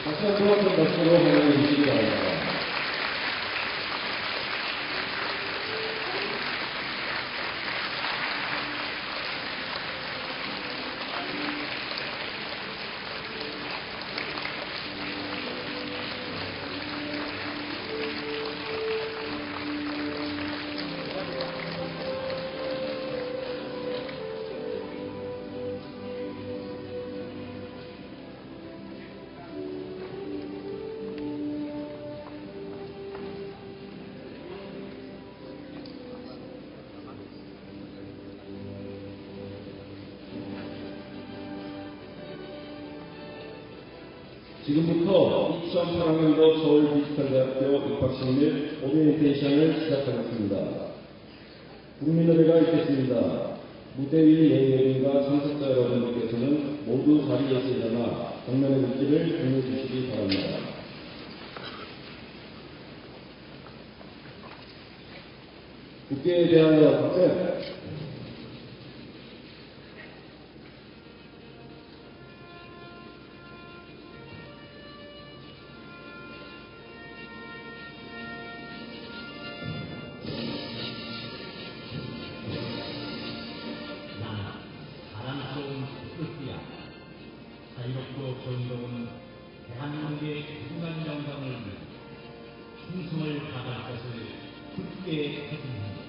다시 한 번 박수로 환영해 주시기 바랍니다. 지금부터 2008학년도 서울디지털대학교 입학식 및 오리엔테이션을 시작하겠습니다. 국민노래가 있겠습니다. 무대 위 예의님과 참석자 여러분들께서는 모두 자리에서 일어나 정면의 물기를 건네주시기 바랍니다. 국기에 대하여 박수. 자유롭고 정의로운 대한민국의 순간 영광을 위해 충성을 다할 것을 굳게 다짐합니다.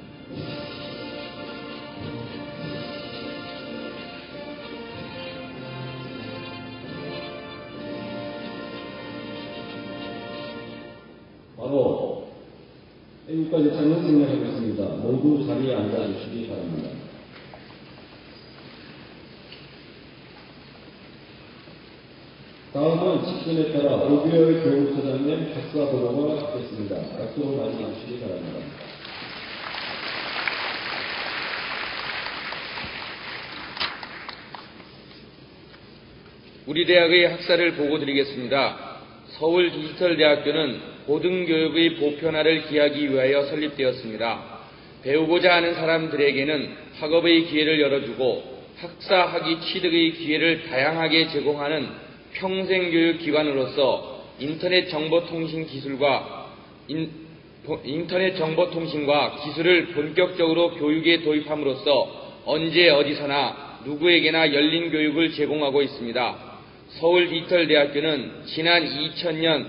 바로 애국가 제창을 진행하겠습니다. 모두 자리에 앉아주시기 바랍니다. 다음은 직분에 따라 오규열 교육처장님 박사 보고가 있겠습니다. 박수로 맞이해 주시기 바랍니다. 우리 대학의 학사를 보고드리겠습니다. 서울디지털대학교는 고등교육의 보편화를 기하기 위하여 설립되었습니다. 배우고자 하는 사람들에게는 학업의 기회를 열어주고 학사, 학위, 취득의 기회를 다양하게 제공하는 평생교육기관으로서 인터넷 정보통신과 기술을 본격적으로 교육에 도입함으로써 언제 어디서나 누구에게나 열린 교육을 제공하고 있습니다. 서울디지털대학교는 지난 2000년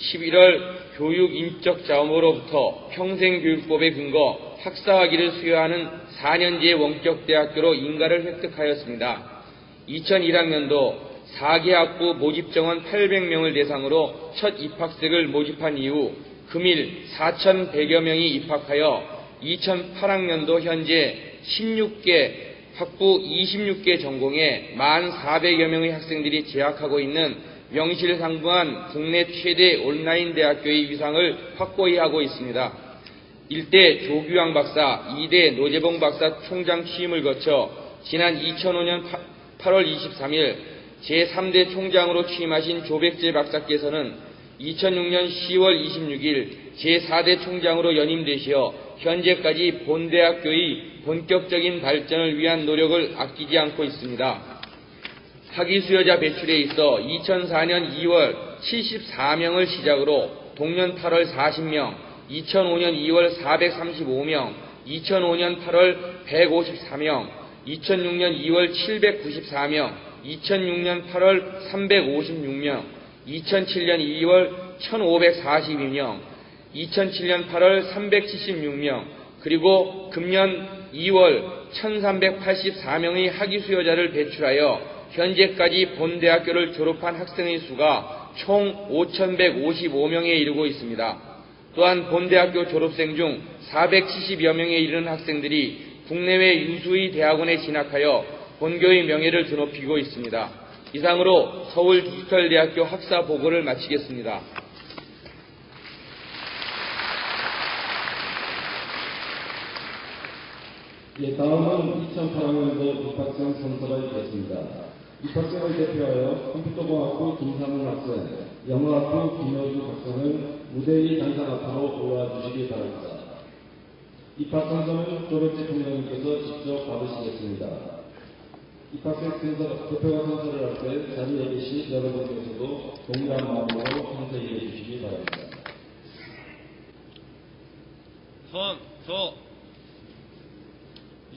11월 교육인적자원부로부터 평생교육법에 근거 학사학위를 수여하는 4년제 원격대학교로 인가를 획득하였습니다. 2001학년도 4개 학부 모집정원 800명을 대상으로 첫 입학생을 모집한 이후 금일 4,100여 명이 입학하여 2008학년도 현재 16개 학부 26개 전공에 1,400여 명의 학생들이 재학하고 있는 명실상부한 국내 최대 온라인 대학교의 위상을 확고히 하고 있습니다. 1대 조규왕 박사, 2대 노재봉 박사 총장 취임을 거쳐 지난 2005년 8월 23일 제3대 총장으로 취임하신 조백재 박사께서는 2006년 10월 26일 제4대 총장으로 연임되시어 현재까지 본대학교의 본격적인 발전을 위한 노력을 아끼지 않고 있습니다. 학위 수여자 배출에 있어 2004년 2월 74명을 시작으로 동년 8월 40명, 2005년 2월 435명, 2005년 8월 154명, 2006년 2월 794명, 2006년 8월 356명, 2007년 2월 1542명, 2007년 8월 376명, 그리고 금년 2월 1384명의 학위 수여자를 배출하여 현재까지 본대학교를 졸업한 학생의 수가 총 5155명에 이르고 있습니다. 또한 본대학교 졸업생 중 470여 명에 이르는 학생들이 국내외 유수의 대학원에 진학하여 본교의 명예를 드높이고 있습니다. 이상으로 서울디지털대학교 학사 보고를 마치겠습니다. 다음은 2008학년도 입학생 선서가 있겠습니다. 입학생을 대표하여 컴퓨터공학부 김상훈 학생, 영어학부 김효주 학생은 무대의 단상 앞으로 올라주시기 바랍니다. 입학 선서는 조백재 총장님께서 직접 받으시겠습니다. 입학생 대표가 선서를 할 때 자리에 계신 여러분께서도 동일한 마음으로 선서해 주시기 바랍니다. 서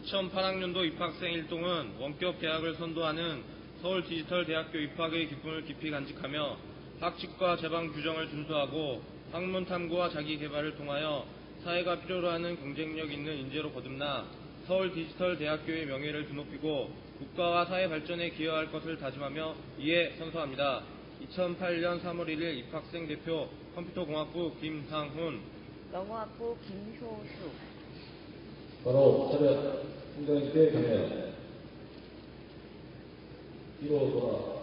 2008학년도 입학생 일동은 원격 대학을 선도하는 서울 디지털대학교 입학의 기쁨을 깊이 간직하며 학칙과 제방 규정을 준수하고 학문 탐구와 자기 개발을 통하여 사회가 필요로 하는 경쟁력 있는 인재로 거듭나 서울 디지털대학교의 명예를 드높이고 국가와 사회 발전에 기여할 것을 다짐하며 이에 선서합니다. 2008년 3월 1일 입학생 대표 컴퓨터공학부 김상훈, 영어학부 김효수. 바로 차렷 총장님께 경례. 뒤로 돌아.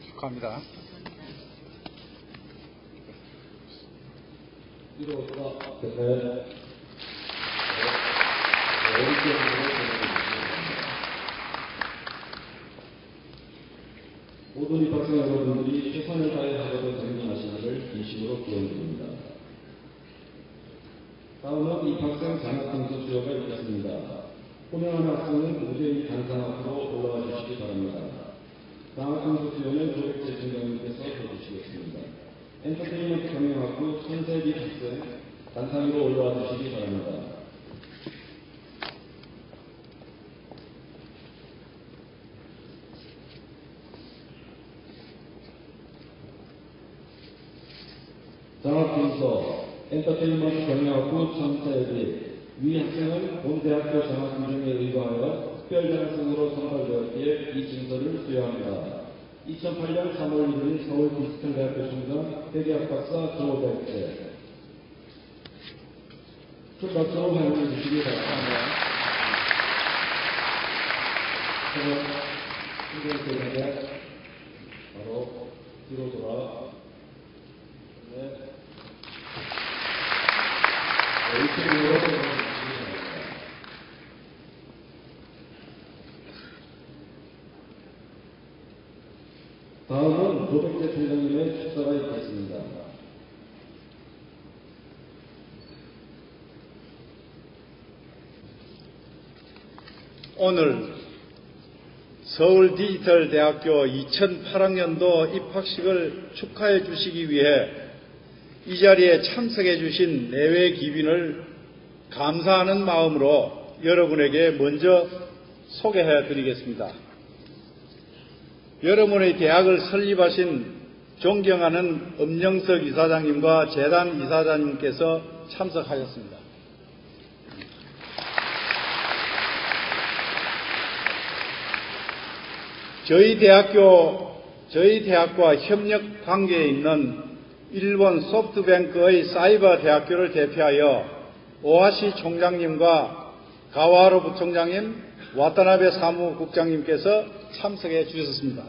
축하합니다. 뒤로 돌아. 경례. 모든 입학생 여러분들이 최선을 다해 하려고 전진하시기를 진심으로 기원드립니다. 다음은 입학생 장학증서 수여가 있겠습니다. 호명하는 학생은 무죄의 단상 앞으로 올라와 주시기 바랍니다. 장학증서 수여는 조백재 총장님께서 해주시겠습니다. 엔터테인먼트 경영학부 손세비 학생 단상 위로 올라와 주시기 바랍니다. 장학증서 엔터테인먼트 경영학부 천사예비 위 학생은 본 대학교 장학 규정에 의거하여 특별장학생으로 선발되었기에 이 증서를 수여합니다. 2008년 3월 1일 서울 디지털대학교 총장 대기학 박사 조백재. 큰 박수로 환영해 주시기 바랍니다. 총장님께 바로 뒤로 돌아. 네. 다음은 조백재 총장님의 축사가 있겠습니다. 오늘 서울 디지털대학교 2008학년도 입학식을 축하해 주시기 위해 이 자리에 참석해 주신 내외 귀빈을 감사하는 마음으로 여러분에게 먼저 소개해 드리겠습니다. 여러분의 대학을 설립하신 존경하는 엄영석 이사장님과 재단 이사장님께서 참석하셨습니다. 저희 대학과 협력 관계에 있는 일본 소프트뱅크의 사이버 대학교를 대표하여 오하시 총장님과 가와로 부총장님, 와타나베 사무국장님께서 참석해 주셨습니다.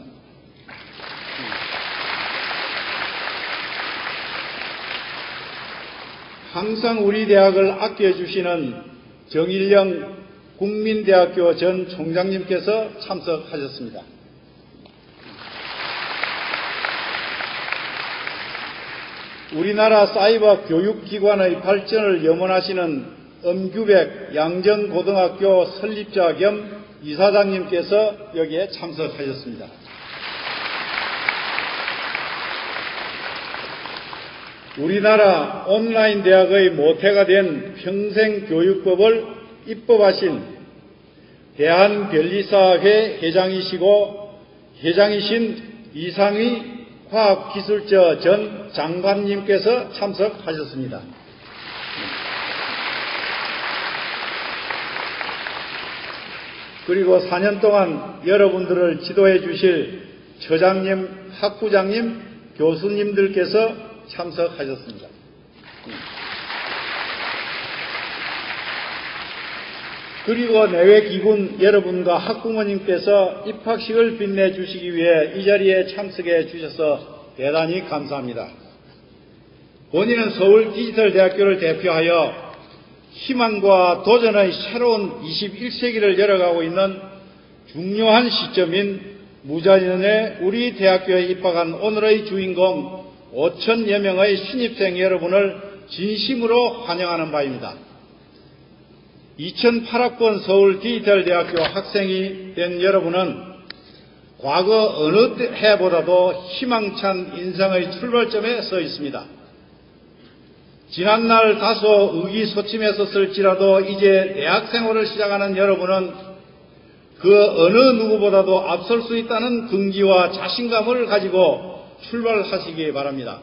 항상 우리 대학을 아껴주시는 정일영 국민대학교 전 총장님께서 참석하셨습니다. 우리나라 사이버 교육기관의 발전을 염원하시는 엄규백 양정고등학교 설립자 겸 이사장님께서 여기에 참석하셨습니다. 우리나라 온라인 대학의 모태가 된 평생교육법을 입법하신 대한변리사회 회장이신 이상희 과학기술처 전 장관님께서 참석하셨습니다. 그리고 4년 동안 여러분들을 지도해 주실 처장님, 학부장님, 교수님들께서 참석하셨습니다. 그리고 내외 기군 여러분과 학부모님께서 입학식을 빛내주시기 위해 이 자리에 참석해 주셔서 대단히 감사합니다. 본인은 서울 디지털대학교를 대표하여 희망과 도전의 새로운 21세기를 열어가고 있는 중요한 시점인 무자년에 우리 대학교에 입학한 오늘의 주인공 5천여 명의 신입생 여러분을 진심으로 환영하는 바입니다. 2008학번 서울 디지털대학교 학생이 된 여러분은 과거 어느 해보다도 희망찬 인생의 출발점에 서 있습니다. 지난날 다소 의기소침했었을지라도 이제 대학생활을 시작하는 여러분은 그 어느 누구보다도 앞설 수 있다는 긍지와 자신감을 가지고 출발하시기 바랍니다.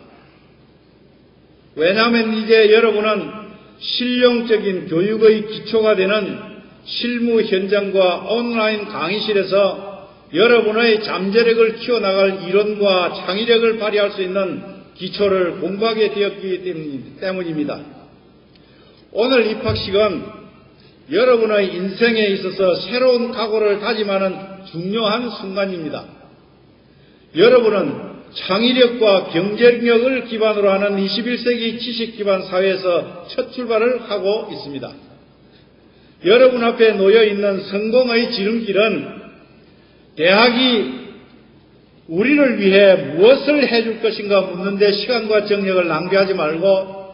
왜냐하면 이제 여러분은 실용적인 교육의 기초가 되는 실무 현장과 온라인 강의실에서 여러분의 잠재력을 키워나갈 이론과 창의력을 발휘할 수 있는 기초를 공부하게 되었기 때문입니다. 오늘 입학식은 여러분의 인생에 있어서 새로운 각오를 다짐하는 중요한 순간입니다. 여러분은 창의력과 경쟁력을 기반으로 하는 21세기 지식 기반 사회에서 첫 출발을 하고 있습니다. 여러분 앞에 놓여 있는 성공의 지름길은 대학이 우리를 위해 무엇을 해줄 것인가 묻는데 시간과 정력을 낭비하지 말고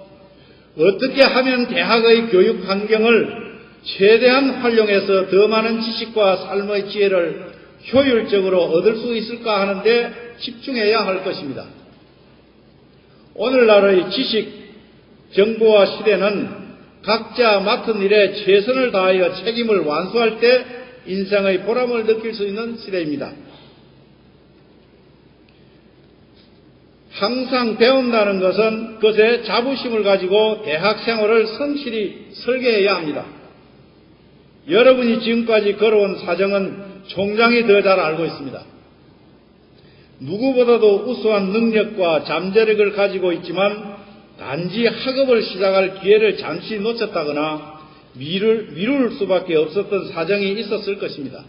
어떻게 하면 대학의 교육 환경을 최대한 활용해서 더 많은 지식과 삶의 지혜를 효율적으로 얻을 수 있을까 하는데 집중해야 할 것입니다. 오늘날의 지식 정보화 시대는 각자 맡은 일에 최선을 다하여 책임을 완수할 때 인생의 보람을 느낄 수 있는 시대입니다. 항상 배운다는 것은 그것에 자부심을 가지고 대학 생활을 성실히 설계해야 합니다. 여러분이 지금까지 걸어온 사정은 총장이 더 잘 알고 있습니다. 누구보다도 우수한 능력과 잠재력을 가지고 있지만 단지 학업을 시작할 기회를 잠시 놓쳤다거나 미룰 수밖에 없었던 사정이 있었을 것입니다.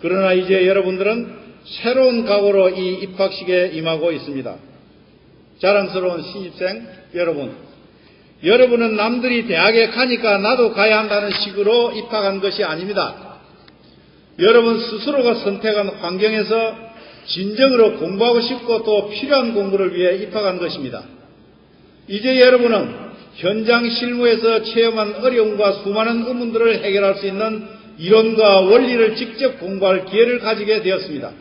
그러나 이제 여러분들은 새로운 각오로 이 입학식에 임하고 있습니다. 자랑스러운 신입생 여러분, 여러분은 남들이 대학에 가니까 나도 가야 한다는 식으로 입학한 것이 아닙니다. 여러분 스스로가 선택한 환경에서 진정으로 공부하고 싶고 또 필요한 공부를 위해 입학한 것입니다. 이제 여러분은 현장 실무에서 체험한 어려움과 수많은 의문들을 해결할 수 있는 이론과 원리를 직접 공부할 기회를 가지게 되었습니다.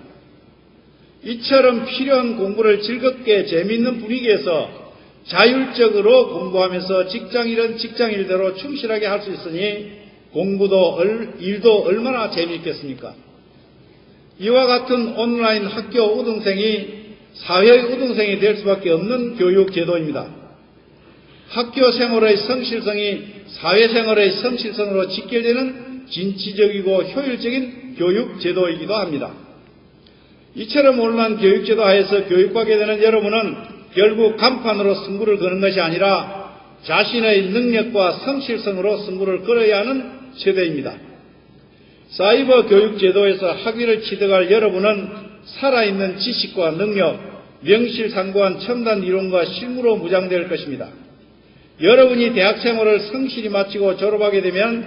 이처럼 필요한 공부를 즐겁게 재미있는 분위기에서 자율적으로 공부하면서 직장일은 직장일대로 충실하게 할 수 있으니 공부도 일도 얼마나 재미있겠습니까? 이와 같은 온라인 학교 우등생이 사회의 우등생이 될 수밖에 없는 교육 제도입니다. 학교 생활의 성실성이 사회생활의 성실성으로 직결되는 진취적이고 효율적인 교육 제도이기도 합니다. 이처럼 온라인 교육 제도 하에서 교육받게 되는 여러분은 결국 간판으로 승부를 거는 것이 아니라 자신의 능력과 성실성으로 승부를 걸어야 하는 세대입니다. 사이버 교육 제도에서 학위를 취득할 여러분은 살아있는 지식과 능력, 명실상부한 첨단 이론과 실무로 무장될 것입니다. 여러분이 대학생활을 성실히 마치고 졸업하게 되면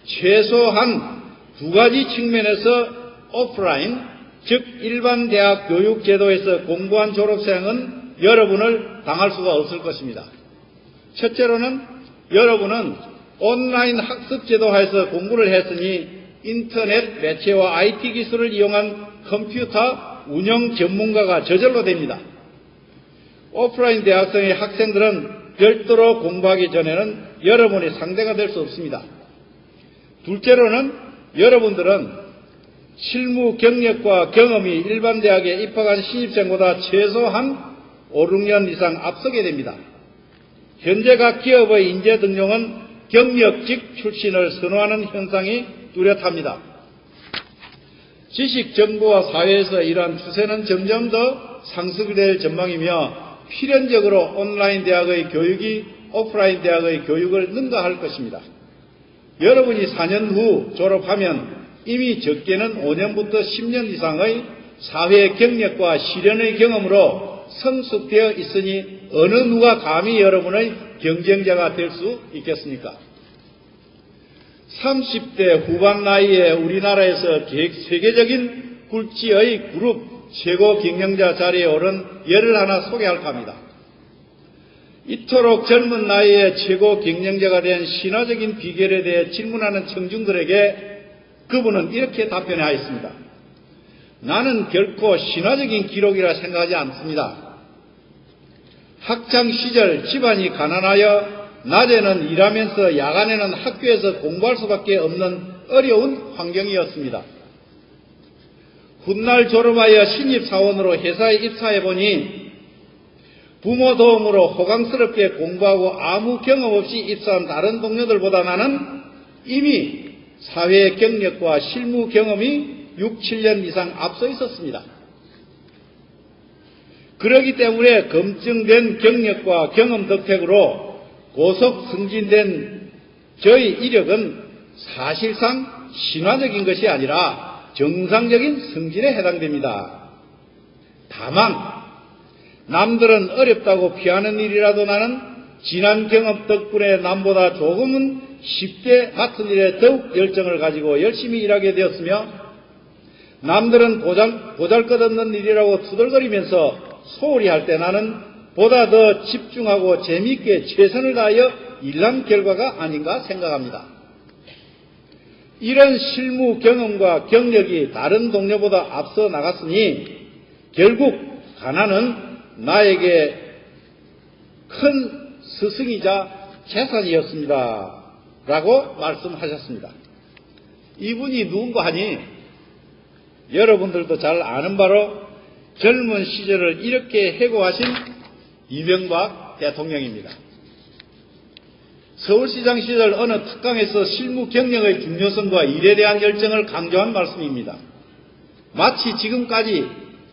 최소한 두 가지 측면에서 오프라인, 즉 일반 대학 교육 제도에서 공부한 졸업생은 여러분을 당할 수가 없을 것입니다. 첫째로는 여러분은 온라인 학습 제도 하에서 공부를 했으니 인터넷 매체와 IT 기술을 이용한 컴퓨터 운영 전문가가 저절로 됩니다. 오프라인 대학생의 학생들은 별도로 공부하기 전에는 여러분이 상대가 될 수 없습니다. 둘째로는 여러분들은 실무 경력과 경험이 일반 대학에 입학한 신입생보다 최소한 5, 6년 이상 앞서게 됩니다. 현재 각 기업의 인재 등용은 경력직 출신을 선호하는 현상이 뚜렷합니다. 지식 정보와 사회에서 이러한 추세는 점점 더 상승될 전망이며 필연적으로 온라인 대학의 교육이 오프라인 대학의 교육을 능가할 것입니다. 여러분이 4년 후 졸업하면 이미 적게는 5년부터 10년 이상의 사회 경력과 실현의 경험으로 성숙되어 있으니 어느 누가 감히 여러분의 경쟁자가 될 수 있겠습니까? 30대 후반 나이에 우리나라에서 세계적인 굴지의 그룹 최고 경영자 자리에 오른 예를 하나 소개할까 합니다. 이토록 젊은 나이에 최고 경영자가 된 신화적인 비결에 대해 질문하는 청중들에게 그분은 이렇게 답변하였습니다. 나는 결코 신화적인 기록이라 생각하지 않습니다. 학창시절 집안이 가난하여 낮에는 일하면서 야간에는 학교에서 공부할 수밖에 없는 어려운 환경이었습니다. 훗날 졸업하여 신입사원으로 회사에 입사해보니 부모 도움으로 호강스럽게 공부하고 아무 경험 없이 입사한 다른 동료들보다 나는 이미 사회 경력과 실무 경험이 6, 7년 이상 앞서 있었습니다. 그렇기 때문에 검증된 경력과 경험 덕택으로 고속 승진된 저희 이력은 사실상 신화적인 것이 아니라 정상적인 승진에 해당됩니다. 다만 남들은 어렵다고 피하는 일이라도 나는 지난 경험 덕분에 남보다 조금은 쉽게 맡은 일에 더욱 열정을 가지고 열심히 일하게 되었으며 남들은 보잘것없는 일이라고 투덜거리면서 소홀히 할 때 나는 보다 더 집중하고 재미있게 최선을 다하여 일한 결과가 아닌가 생각합니다. 이런 실무 경험과 경력이 다른 동료보다 앞서 나갔으니 결국 가난은 나에게 큰 스승이자 재산이었습니다. 라고 말씀하셨습니다. 이분이 누군가 하니 여러분들도 잘 아는 바로 젊은 시절을 이렇게 해고하신 이명박 대통령입니다. 서울시장 시절 어느 특강에서 실무 경력의 중요성과 일에 대한 열정을 강조한 말씀입니다. 마치 지금까지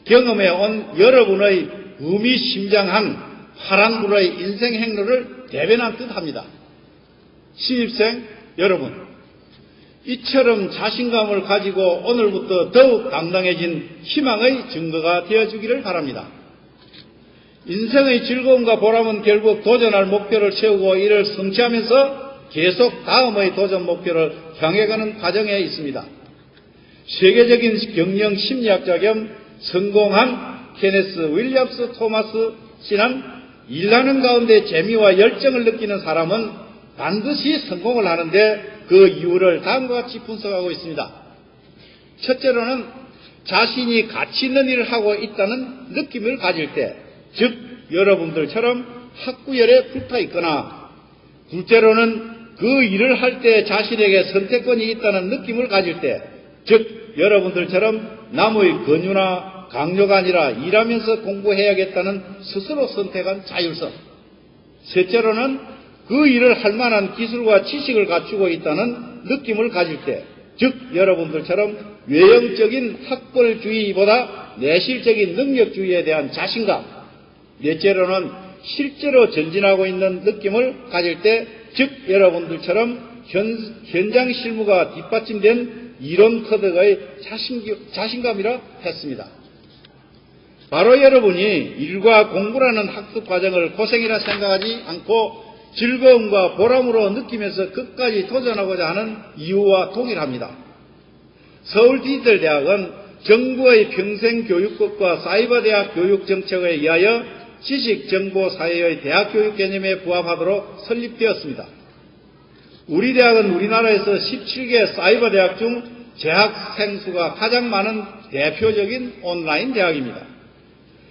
경험해온 여러분의 의미심장한 파란불의 인생 행로를 대변한 듯합니다. 신입생 여러분, 이처럼 자신감을 가지고 오늘부터 더욱 당당해진 희망의 증거가 되어주기를 바랍니다. 인생의 즐거움과 보람은 결국 도전할 목표를 세우고 이를 성취하면서 계속 다음의 도전 목표를 향해가는 과정에 있습니다. 세계적인 경영 심리학자 겸 성공한 케네스 윌리엄스 토마스 씨는 일하는 가운데 재미와 열정을 느끼는 사람은 반드시 성공을 하는데 그 이유를 다음과 같이 분석하고 있습니다. 첫째로는 자신이 가치 있는 일을 하고 있다는 느낌을 가질 때, 즉 여러분들처럼 학구열에 불타 있거나, 둘째로는 그 일을 할 때 자신에게 선택권이 있다는 느낌을 가질 때, 즉 여러분들처럼 남의 권유나 강요가 아니라 일하면서 공부해야겠다는 스스로 선택한 자율성. 셋째로는 그 일을 할 만한 기술과 지식을 갖추고 있다는 느낌을 가질 때, 즉 여러분들처럼 외형적인 학벌주의보다 내실적인 능력주의에 대한 자신감. 넷째로는 실제로 전진하고 있는 느낌을 가질 때, 즉 여러분들처럼 현장 실무가 뒷받침된 이론 터득의 자신감이라 했습니다. 바로 여러분이 일과 공부라는 학습 과정을 고생이라 생각하지 않고 즐거움과 보람으로 느끼면서 끝까지 도전하고자 하는 이유와 동일합니다. 서울디지털대학은 정부의 평생교육법과 사이버대학 교육정책에 의하여 지식정보사회의 대학교육 개념에 부합하도록 설립되었습니다. 우리 대학은 우리나라에서 17개 사이버대학 중 재학생 수가 가장 많은 대표적인 온라인 대학입니다.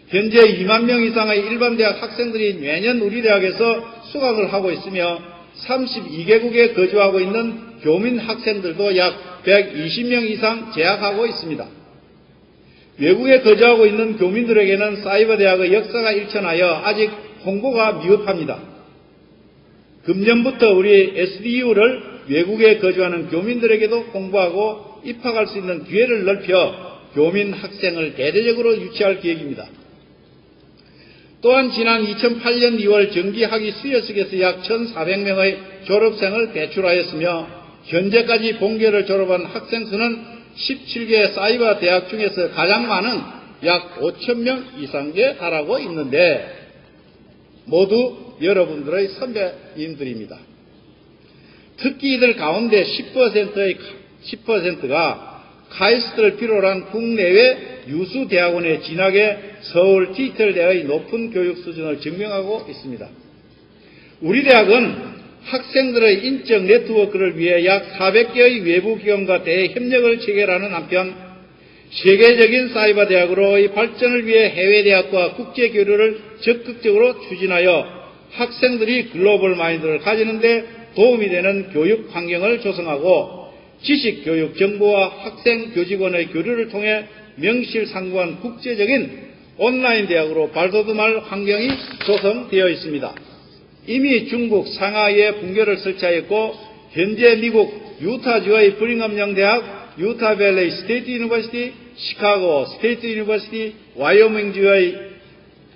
현재 2만 명 이상의 일반 대학 학생들이 매년 우리 대학에서 수강을 하고 있으며 32개국에 거주하고 있는 교민 학생들도 약 120명 이상 재학하고 있습니다. 외국에 거주하고 있는 교민들에게는 사이버 대학의 역사가 일천하여 아직 홍보가 미흡합니다. 금년부터 우리 SDU를 외국에 거주하는 교민들에게도 홍보하고 입학할 수 있는 기회를 넓혀 교민 학생을 대대적으로 유치할 계획입니다. 또한 지난 2008년 2월 정기학위 수여식에서 약 1,400명의 졸업생을 배출하였으며 현재까지 본교를 졸업한 학생 수는 17개 사이버 대학 중에서 가장 많은 약 5,000명 이상에 달하고 있는데 모두 여러분들의 선배님들입니다. 특히 이들 가운데 10%가 카이스트를 필요로 한 국내외 유수 대학원에 진학해 서울 디지털대의 높은 교육 수준을 증명하고 있습니다. 우리 대학은 학생들의 인적 네트워크를 위해 약 400개의 외부 기관과 대협력을 체결하는 한편 세계적인 사이버 대학으로의 발전을 위해 해외 대학과 국제 교류를 적극적으로 추진하여 학생들이 글로벌 마인드를 가지는 데 도움이 되는 교육 환경을 조성하고 지식 교육 정보와 학생 교직원의 교류를 통해 명실상부한 국제적인 온라인 대학으로 발돋움할 환경이 조성되어 있습니다. 이미 중국 상하이에 분교를 설치하였고 현재 미국 유타주의 브링엄영 대학, 유타밸리 스테이트 유니버시티, 시카고 스테이트 유니버시티, 와이오밍주의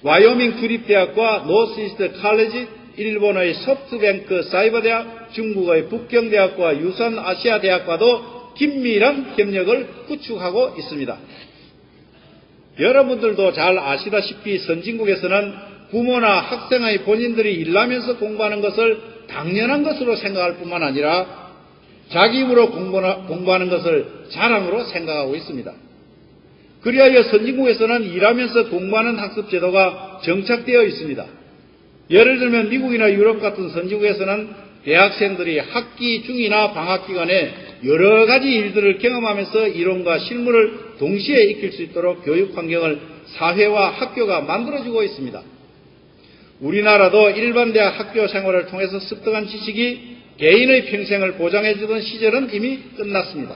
와이오밍 주립대학과 노스이스트 칼리지, 일본의 소프트뱅크 사이버대학, 중국의 북경대학과 유산아시아대학과도 긴밀한 협력을 구축하고 있습니다. 여러분들도 잘 아시다시피 선진국에서는 부모나 학생의 본인들이 일하면서 공부하는 것을 당연한 것으로 생각할 뿐만 아니라 자기 힘으로 공부하는 것을 자랑으로 생각하고 있습니다. 그리하여 선진국에서는 일하면서 공부하는 학습 제도가 정착되어 있습니다. 예를 들면 미국이나 유럽 같은 선진국에서는 대학생들이 학기 중이나 방학 기간에 여러 가지 일들을 경험하면서 이론과 실무를 동시에 익힐 수 있도록 교육 환경을 사회와 학교가 만들어주고 있습니다. 우리나라도 일반 대학 학교 생활을 통해서 습득한 지식이 개인의 평생을 보장해주던 시절은 이미 끝났습니다.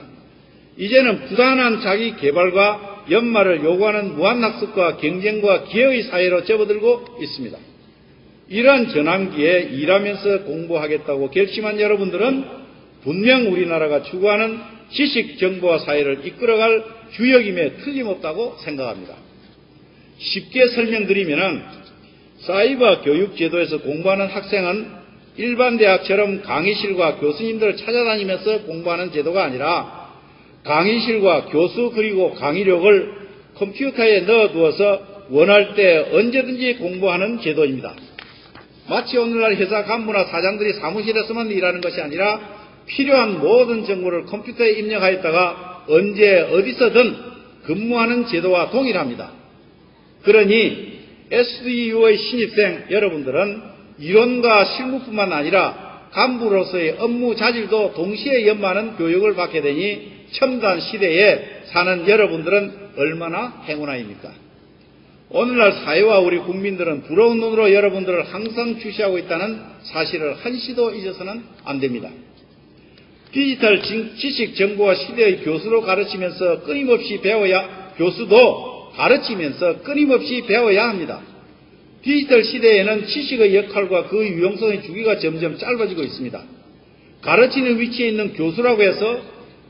이제는 부단한 자기 개발과 연말을 요구하는 무한학습과 경쟁과 기회의 사회로 접어들고 있습니다. 이러한 전환기에 일하면서 공부하겠다고 결심한 여러분들은 분명 우리나라가 추구하는 지식 정보화 사회를 이끌어갈 주역임에 틀림없다고 생각합니다. 쉽게 설명드리면 사이버 교육 제도에서 공부하는 학생은 일반 대학처럼 강의실과 교수님들을 찾아다니면서 공부하는 제도가 아니라 강의실과 교수 그리고 강의록을 컴퓨터에 넣어두어서 원할 때 언제든지 공부하는 제도입니다. 마치 오늘날 회사 간부나 사장들이 사무실에서만 일하는 것이 아니라 필요한 모든 정보를 컴퓨터에 입력하였다가 언제 어디서든 근무하는 제도와 동일합니다. 그러니 SDU의 신입생 여러분들은 이론과 실무뿐만 아니라 간부로서의 업무 자질도 동시에 연마하는 교육을 받게 되니 첨단 시대에 사는 여러분들은 얼마나 행운아입니까? 오늘날 사회와 우리 국민들은 부러운 눈으로 여러분들을 항상 주시하고 있다는 사실을 한시도 잊어서는 안 됩니다. 디지털 지식 정보화 시대의 교수도 가르치면서 끊임없이 배워야 합니다. 디지털 시대에는 지식의 역할과 그 유용성의 주기가 점점 짧아지고 있습니다. 가르치는 위치에 있는 교수라고 해서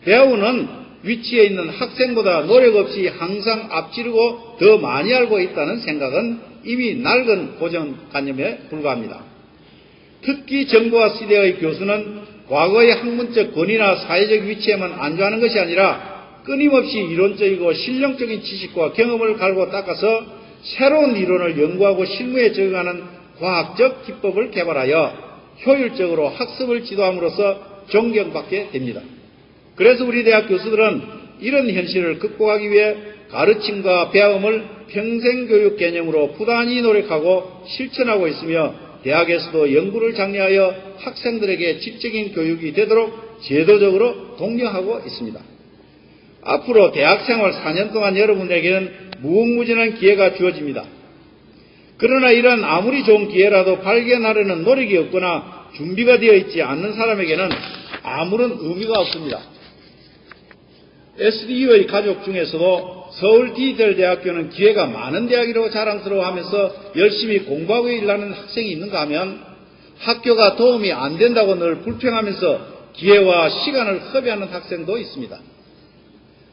배우는 위치에 있는 학생보다 노력 없이 항상 앞지르고 더 많이 알고 있다는 생각은 이미 낡은 고정관념에 불과합니다. 특히 정보화 시대의 교수는 과거의 학문적 권위나 사회적 위치에만 안주하는 것이 아니라 끊임없이 이론적이고 실용적인 지식과 경험을 갈고 닦아서 새로운 이론을 연구하고 실무에 적용하는 과학적 기법을 개발하여 효율적으로 학습을 지도함으로써 존경받게 됩니다. 그래서 우리 대학 교수들은 이런 현실을 극복하기 위해 가르침과 배움을 평생교육 개념으로 부단히 노력하고 실천하고 있으며 대학에서도 연구를 장려하여 학생들에게 질적인 교육이 되도록 제도적으로 독려하고 있습니다. 앞으로 대학생활 4년 동안 여러분에게는 무궁무진한 기회가 주어집니다. 그러나 이런 아무리 좋은 기회라도 발견하려는 노력이 없거나 준비가 되어 있지 않는 사람에게는 아무런 의미가 없습니다. SDU의 가족 중에서도 서울디지털대학교는 기회가 많은 대학이라고 자랑스러워하면서 열심히 공부하고 일하는 학생이 있는가 하면 학교가 도움이 안 된다고 늘 불평하면서 기회와 시간을 허비하는 학생도 있습니다.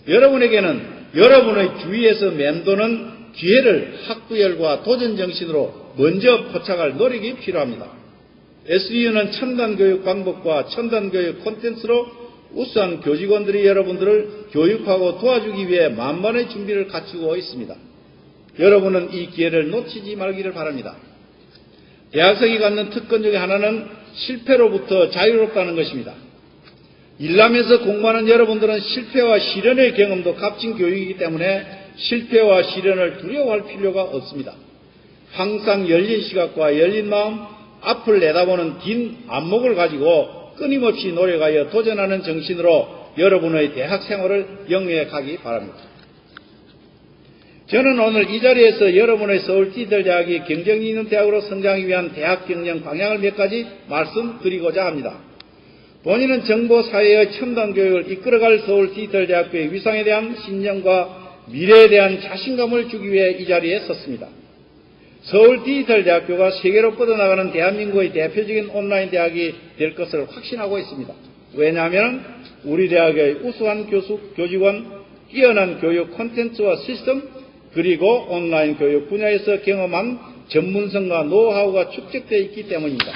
여러분에게는 여러분의 주위에서 맴도는 기회를 학부열과 도전정신으로 먼저 포착할 노력이 필요합니다. SDU는 첨단교육 방법과 첨단교육 콘텐츠로 우수한 교직원들이 여러분들을 교육하고 도와주기 위해 만반의 준비를 갖추고 있습니다. 여러분은 이 기회를 놓치지 말기를 바랍니다. 대학생이 갖는 특권 중에 하나는 실패로부터 자유롭다는 것입니다. 일하면서 공부하는 여러분들은 실패와 시련의 경험도 값진 교육이기 때문에 실패와 시련을 두려워할 필요가 없습니다. 항상 열린 시각과 열린 마음, 앞을 내다보는 긴 안목을 가지고 끊임없이 노력하여 도전하는 정신으로 여러분의 대학 생활을 영위해 가기 바랍니다. 저는 오늘 이 자리에서 여러분의 서울디지털대학이 경쟁이 있는 대학으로 성장하기 위한 대학 경영 방향을 몇 가지 말씀드리고자 합니다. 본인은 정보사회의 첨단 교육을 이끌어갈 서울디지털대학교의 위상에 대한 신념과 미래에 대한 자신감을 주기 위해 이 자리에 섰습니다. 서울디지털대학교가 세계로 뻗어나가는 대한민국의 대표적인 온라인 대학이 될 것을 확신하고 있습니다. 왜냐하면 우리 대학의 우수한 교직원, 뛰어난 교육 콘텐츠와 시스템, 그리고 온라인 교육 분야에서 경험한 전문성과 노하우가 축적되어 있기 때문입니다.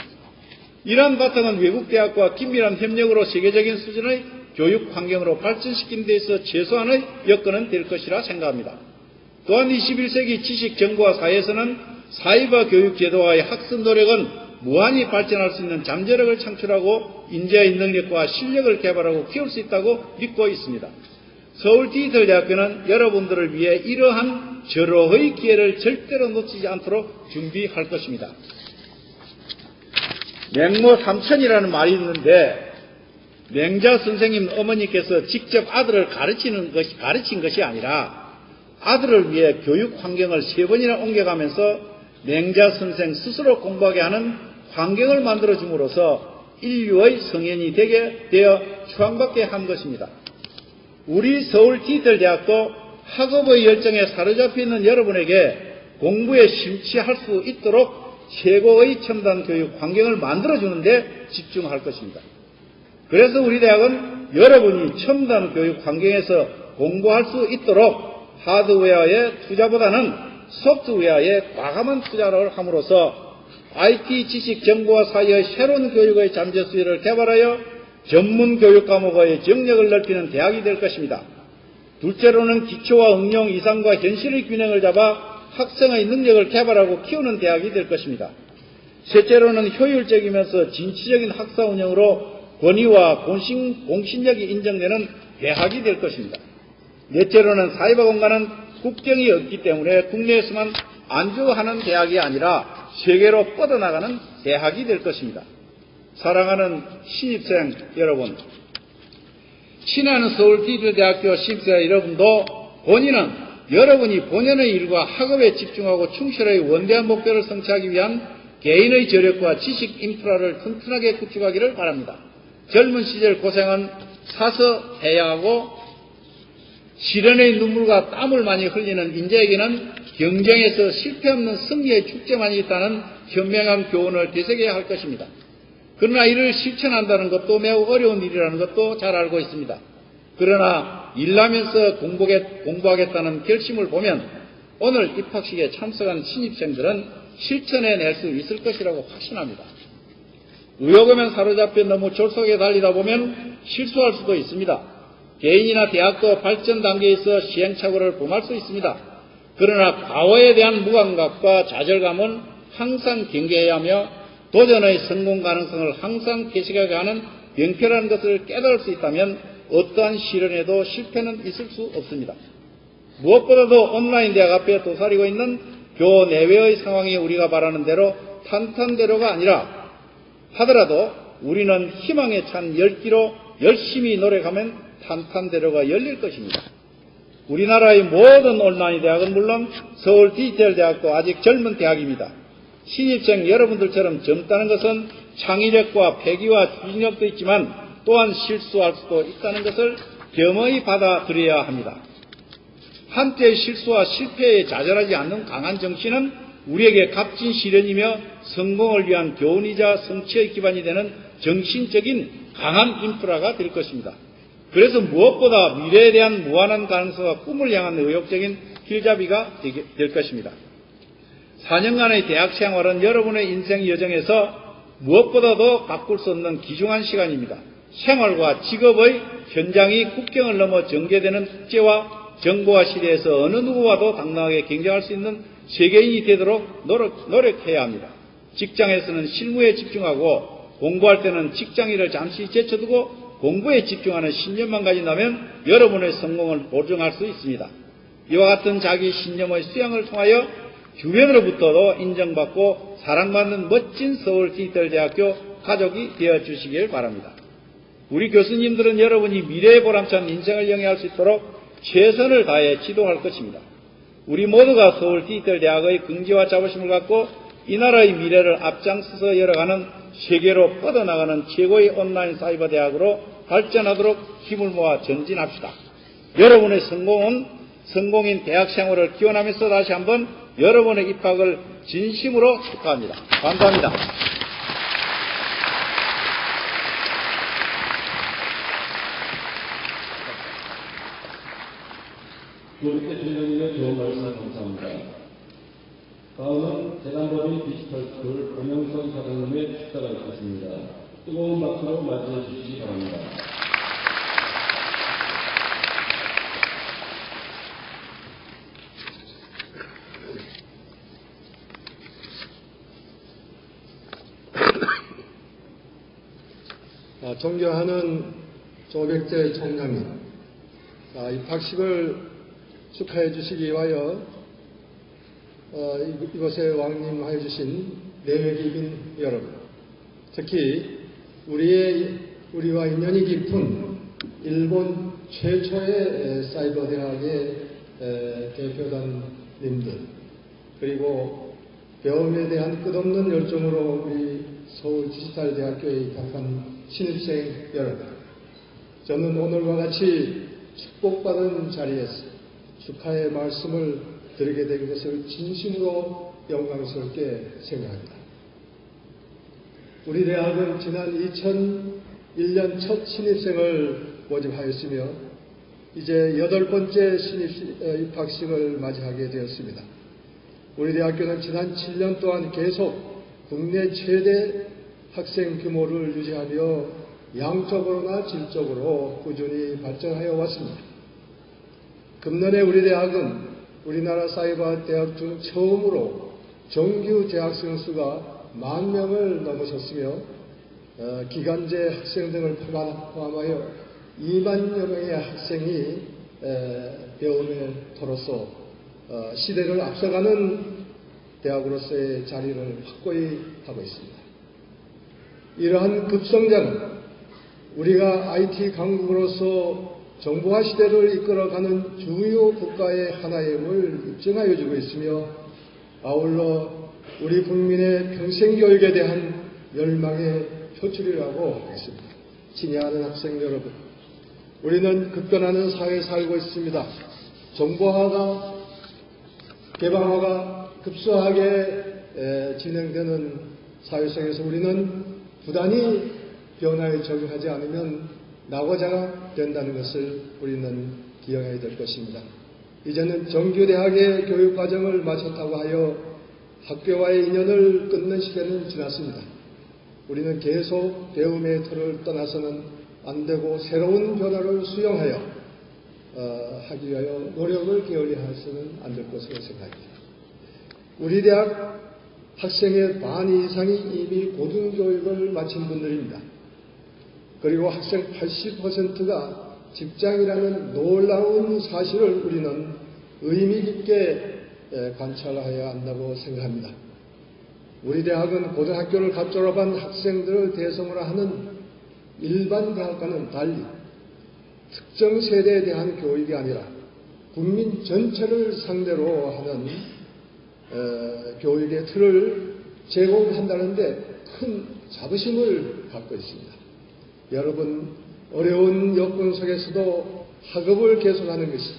이러한 바탕은 외국 대학과 긴밀한 협력으로 세계적인 수준의 교육 환경으로 발전시키는 데 있어 최소한의 여건은 될 것이라 생각합니다. 또한 21세기 지식 정보화 사회에서는 사이버 교육 제도와의 학습 노력은 무한히 발전할 수 있는 잠재력을 창출하고 인재의 능력과 실력을 개발하고 키울 수 있다고 믿고 있습니다. 서울디지털대학교는 여러분들을 위해 이러한 절호의 기회를 절대로 놓치지 않도록 준비할 것입니다. 맹모 삼천이라는 말이 있는데 맹자 선생님 어머니께서 직접 아들을 가르친 것이 아니라 아들을 위해 교육 환경을 3번이나 옮겨가면서 맹자 선생 스스로 공부하게 하는 환경을 만들어줌으로써 인류의 성현이 되게 되어 추앙받게 한 것입니다. 우리 서울디지털대학도 학업의 열정에 사로잡혀 있는 여러분에게 공부에 심취할 수 있도록 최고의 첨단 교육 환경을 만들어주는데 집중할 것입니다. 그래서 우리 대학은 여러분이 첨단 교육 환경에서 공부할 수 있도록 하드웨어의 투자보다는 소프트웨어에 과감한 투자를 함으로써 IT 지식 정보화 사이의 새로운 교육의 잠재 수요를 개발하여 전문 교육 과목의 정력을 넓히는 대학이 될 것입니다. 둘째로는 기초와 응용, 이상과 현실의 균형을 잡아 학생의 능력을 개발하고 키우는 대학이 될 것입니다. 셋째로는 효율적이면서 진취적인 학사 운영으로 권위와 공신력이 인정되는 대학이 될 것입니다. 넷째로는 사이버 공간은 국경이 없기 때문에 국내에서만 안주하는 대학이 아니라 세계로 뻗어나가는 대학이 될 것입니다. 사랑하는 신입생 여러분, 친애하는 서울디지털대학교 신입생 여러분도 본인은 여러분이 본연의 일과 학업에 집중하고 충실하게 원대한 목표를 성취하기 위한 개인의 저력과 지식 인프라를 튼튼하게 구축하기를 바랍니다. 젊은 시절 고생은 사서 해야 하고 시련의 눈물과 땀을 많이 흘리는 인재에게는 경쟁에서 실패 없는 승리의 축제만이 있다는 현명한 교훈을 되새겨야 할 것입니다. 그러나 이를 실천한다는 것도 매우 어려운 일이라는 것도 잘 알고 있습니다. 그러나 일하면서 공부하겠다는 결심을 보면 오늘 입학식에 참석한 신입생들은 실천해낼 수 있을 것이라고 확신합니다. 의욕에만 사로잡혀 너무 졸속에 달리다 보면 실수할 수도 있습니다. 개인이나 대학도 발전 단계에 있어 시행착오를 범할 수 있습니다. 그러나 과거에 대한 무감각과 좌절감은 항상 경계해야 하며 도전의 성공 가능성을 항상 개식하게 하는 명표라는 것을 깨달을 수 있다면 어떠한 시련에도 실패는 있을 수 없습니다. 무엇보다도 온라인 대학 앞에 도사리고 있는 교 내외의 상황이 우리가 바라는 대로 탄탄대로가 아니라 하더라도 우리는 희망에 찬 열기로 열심히 노력하면 탄탄대로가 열릴 것입니다. 우리나라의 모든 온라인 대학은 물론 서울디지털대학도 아직 젊은 대학입니다. 신입생 여러분들처럼 젊다는 것은 창의력과 패기와 추진력도 있지만 또한 실수할 수도 있다는 것을 겸허히 받아들여야 합니다. 한때의 실수와 실패에 좌절하지 않는 강한 정신은 우리에게 값진 시련이며 성공을 위한 교훈이자 성취의 기반이 되는 정신적인 강한 인프라가 될 것입니다. 그래서 무엇보다 미래에 대한 무한한 가능성과 꿈을 향한 의욕적인 길잡이가 될 것입니다. 4년간의 대학 생활은 여러분의 인생 여정에서 무엇보다도 바꿀 수 없는 귀중한 시간입니다. 생활과 직업의 현장이 국경을 넘어 전개되는 국제와 정보화 시대에서 어느 누구와도 당당하게 경쟁할 수 있는 세계인이 되도록 노력해야 합니다. 직장에서는 실무에 집중하고 공부할 때는 직장일을 잠시 제쳐두고 공부에 집중하는 신념만 가진다면 여러분의 성공을 보증할 수 있습니다. 이와 같은 자기 신념의 수양을 통하여 주변으로부터도 인정받고 사랑받는 멋진 서울 디지털대학교 가족이 되어주시길 바랍니다. 우리 교수님들은 여러분이 미래의 보람찬 인생을 영위할 수 있도록 최선을 다해 지도할 것입니다. 우리 모두가 서울 디지털대학의 긍지와 자부심을 갖고 이 나라의 미래를 앞장서서 열어가는 세계로 뻗어나가는 최고의 온라인 사이버 대학으로 발전하도록 힘을 모아 전진합시다. 여러분의 성공인 대학 생활을 기원하면서 다시 한번 여러분의 입학을 진심으로 축하합니다. 감사합니다. 조립대 총장님의 좋은 말씀 감사합니다. 다음은 재단법인 디지털스쿨 엄영선 사장님의 축사가 있겠습니다. 뜨거운 박수로 맞이해 주시기 바랍니다. 존경하는 조백재 총장님, 입학식을 축하해 주시기 위하여 이곳에 왕림하여 주신 내외기빈 여러분, 특히 우리와 인연이 깊은 일본 최초의 사이버 대학의 대표단님들, 그리고 배움에 대한 끝없는 열정으로 우리 서울 디지털대학교에 입학한 신입생 여러분, 저는 오늘과 같이 축복받은 자리에서 축하의 말씀을 드리게 된 것을 진심으로 영광스럽게 생각합니다. 우리 대학은 지난 2001년 첫 신입생을 모집하였으며 이제 8번째 입학식을 맞이하게 되었습니다. 우리 대학교는 지난 7년 동안 계속 국내 최대 학생 규모를 유지하며 양적으로나 질적으로 꾸준히 발전하여 왔습니다. 금년에 우리 대학은 우리나라 사이버 대학 중 처음으로 정규 재학생 수가 10,000명을 넘어섰으며 기간제 학생 등을 포함하여 20,000여 명의 학생이 배움의 터로서 시대를 앞서가는 대학으로서의 자리를 확고히 하고 있습니다. 이러한 급성장은 우리가 IT 강국으로서 정보화 시대를 이끌어가는 주요 국가의 하나임을 입증하여 주고 있으며, 아울러 우리 국민의 평생교육에 대한 열망의 표출이라고 하겠습니다. 친애하는 학생 여러분, 우리는 급변하는 사회에 살고 있습니다. 정보화가, 개방화가 급수하게 진행되는 사회 속에서 우리는 부단히 변화에 적응하지 않으면 낙오자가 된다는 것을 우리는 기억해야 될 것입니다. 이제는 정규대학의 교육과정을 마쳤다고 하여 학교와의 인연을 끊는 시대는 지났습니다. 우리는 계속 배움의 틀을 떠나서는 안 되고 새로운 변화를 수용하여 하기 위하여 노력을 게을리해서는 안 될 것으로 생각합니다. 우리 대학 학생의 반 이상이 이미 고등교육을 마친 분들입니다. 그리고 학생 80%가 직장이라는 놀라운 사실을 우리는 의미 깊게 관찰해야 한다고 생각합니다. 우리 대학은 고등학교를 갓 졸업한 학생들을 대상으로 하는 일반 대학과는 달리 특정 세대에 대한 교육이 아니라 국민 전체를 상대로 하는 교육의 틀을 제공한다는 데 큰 자부심을 갖고 있습니다. 여러분, 어려운 여건 속에서도 학업을 개선하는 것이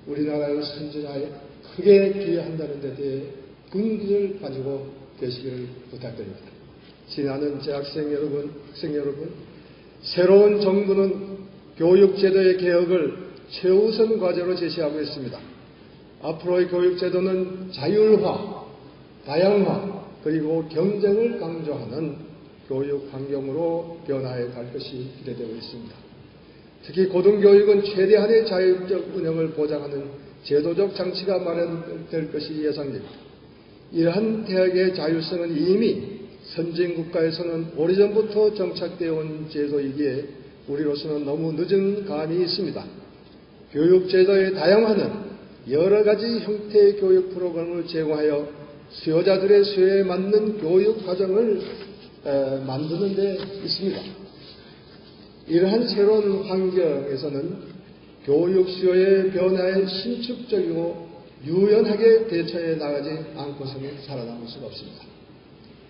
우리나라의 선진화에 크게 기여한다는 데 대해 긍지를 가지고 계시기를 부탁드립니다. 친애하는 재학생 여러분, 학생 여러분, 새로운 정부는 교육제도의 개혁을 최우선 과제로 제시하고 있습니다. 앞으로의 교육제도는 자율화, 다양화, 그리고 경쟁을 강조하는 교육 환경으로 변화해 갈 것이 기대되고 있습니다. 특히 고등교육은 최대한의 자율적 운영을 보장하는 제도적 장치가 마련될 것이 예상됩니다. 이러한 대학의 자율성은 이미 선진국가에서는 오래전부터 정착되어 온 제도이기에 우리로서는 너무 늦은 감이 있습니다. 교육제도의 다양화는 여러 가지 형태의 교육 프로그램을 제공하여 수요자들의 수요에 맞는 교육 과정을 만드는 데 있습니다. 이러한 새로운 환경에서는 교육 수요의 변화에 신축적이고 유연하게 대처해 나가지 않고서는 살아남을 수가 없습니다.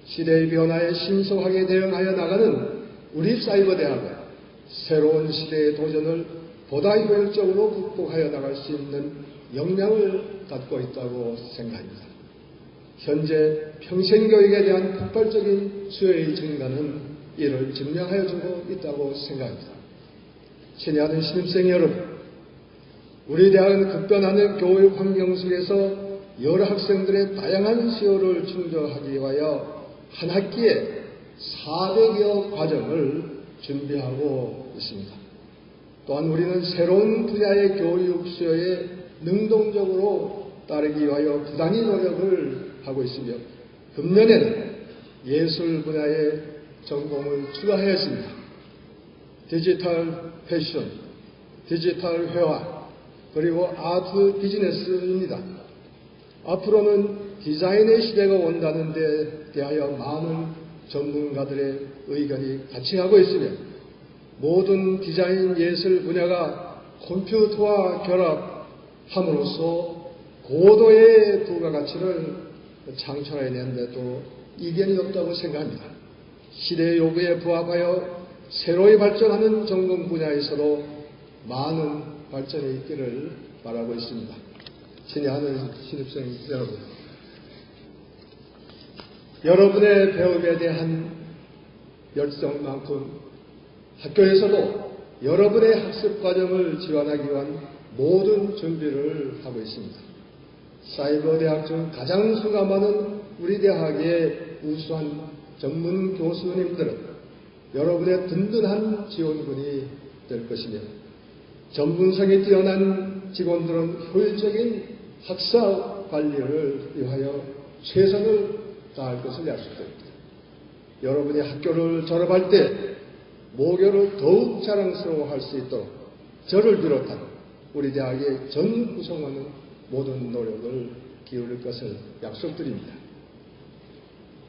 시대의 변화에 신속하게 대응하여 나가는 우리 사이버 대학은 새로운 시대의 도전을 보다 효율적으로 극복하여 나갈 수 있는 역량을 갖고 있다고 생각합니다. 현재 평생교육에 대한 폭발적인 수요의 증가는 이를 증명하여 주고 있다고 생각합니다. 친애하는 신입생 여러분, 우리 대학은 급변하는 교육 환경 속에서 여러 학생들의 다양한 수요를 충족하기 위하여 한 학기에 400여 과정을 준비하고 있습니다. 또한 우리는 새로운 분야의 교육 수요에 능동적으로 따르기 위하여 부단히 노력을 하고 있으며 금년에는 예술 분야의 전공을 추가하였습니다. 디지털 패션, 디지털 회화, 그리고 아트 비즈니스입니다. 앞으로는 디자인의 시대가 온다는 데 대하여 많은 전문가들의 의견이 같이 가고 있으며 모든 디자인 예술 분야가 컴퓨터와 결합함으로써 고도의 부가가치를 창출해내는데도 이견이 없다고 생각합니다. 시대의 요구에 부합하여 새로이 발전하는 전공 분야에서도 많은 발전이 있기를 바라고 있습니다. 친애하는 신입생 여러분, 여러분의 배움에 대한 열정만큼 학교에서도 여러분의 학습 과정을 지원하기 위한 모든 준비를 하고 있습니다. 사이버 대학 중 가장 수가 많은 우리 대학의 우수한 전문 교수님들은 여러분의 든든한 지원군이 될 것이며 전문성이 뛰어난 직원들은 효율적인 학사 관리를 위하여 최선을 다할 것을 약속드립니다. 여러분이 학교를 졸업할 때 모교를 더욱 자랑스러워할 수 있도록 저를 비롯한 우리 대학의 전 구성원은 모든 노력을 기울일 것을 약속드립니다.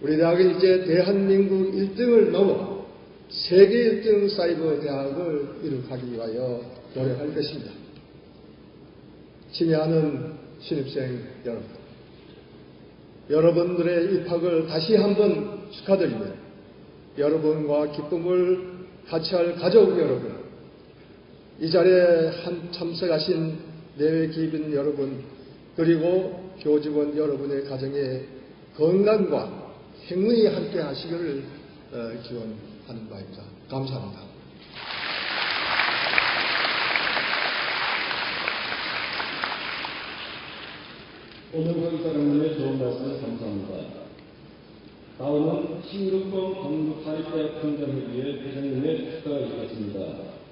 우리 대학은 이제 대한민국 1등을 넘어 세계 1등 사이버 대학을 이룩하기 위하여 노력할 것입니다. 친애하는 신입생 여러분, 여러분들의 입학을 다시 한번 축하드리며 여러분과 기쁨을 같이 할 가족 여러분, 이 자리에 참석하신 내외 기빈 여러분, 그리고 교직원 여러분의 가정에 건강과 행운이 함께 하시기를 기원하는 바입니다. 감사합니다. 오늘 강사님의 좋은 말씀 감사합니다. 다음은 신육범 광주사립대학 총장회의회 회장님의 축사가 있겠습니다.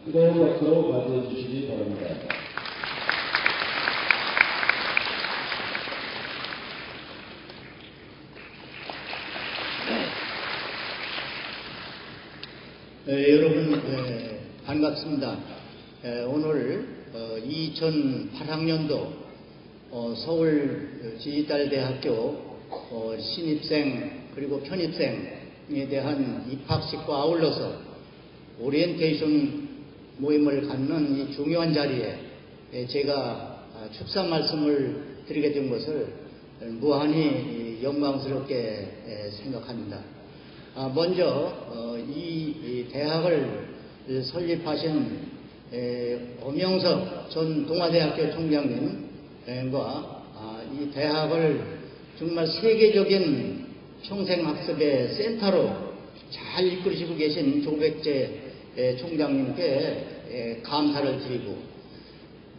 뜨거운 박수로 맞이해 주시기 바랍니다. 여러분 반갑습니다. 오늘 2008학년도 서울 디지털대학교 신입생 그리고 편입생에 대한 입학식과 아울러서 오리엔테이션 모임을 갖는 이 중요한 자리에 제가 축사 말씀을 드리게 된 것을 무한히 영광스럽게 생각합니다. 먼저 이 대학을 설립하신 엄영석 전 동아대학교 총장님과 이 대학을 정말 세계적인 평생학습의 센터로 잘 이끌으시고 계신 조백재 총장님께 감사를 드리고,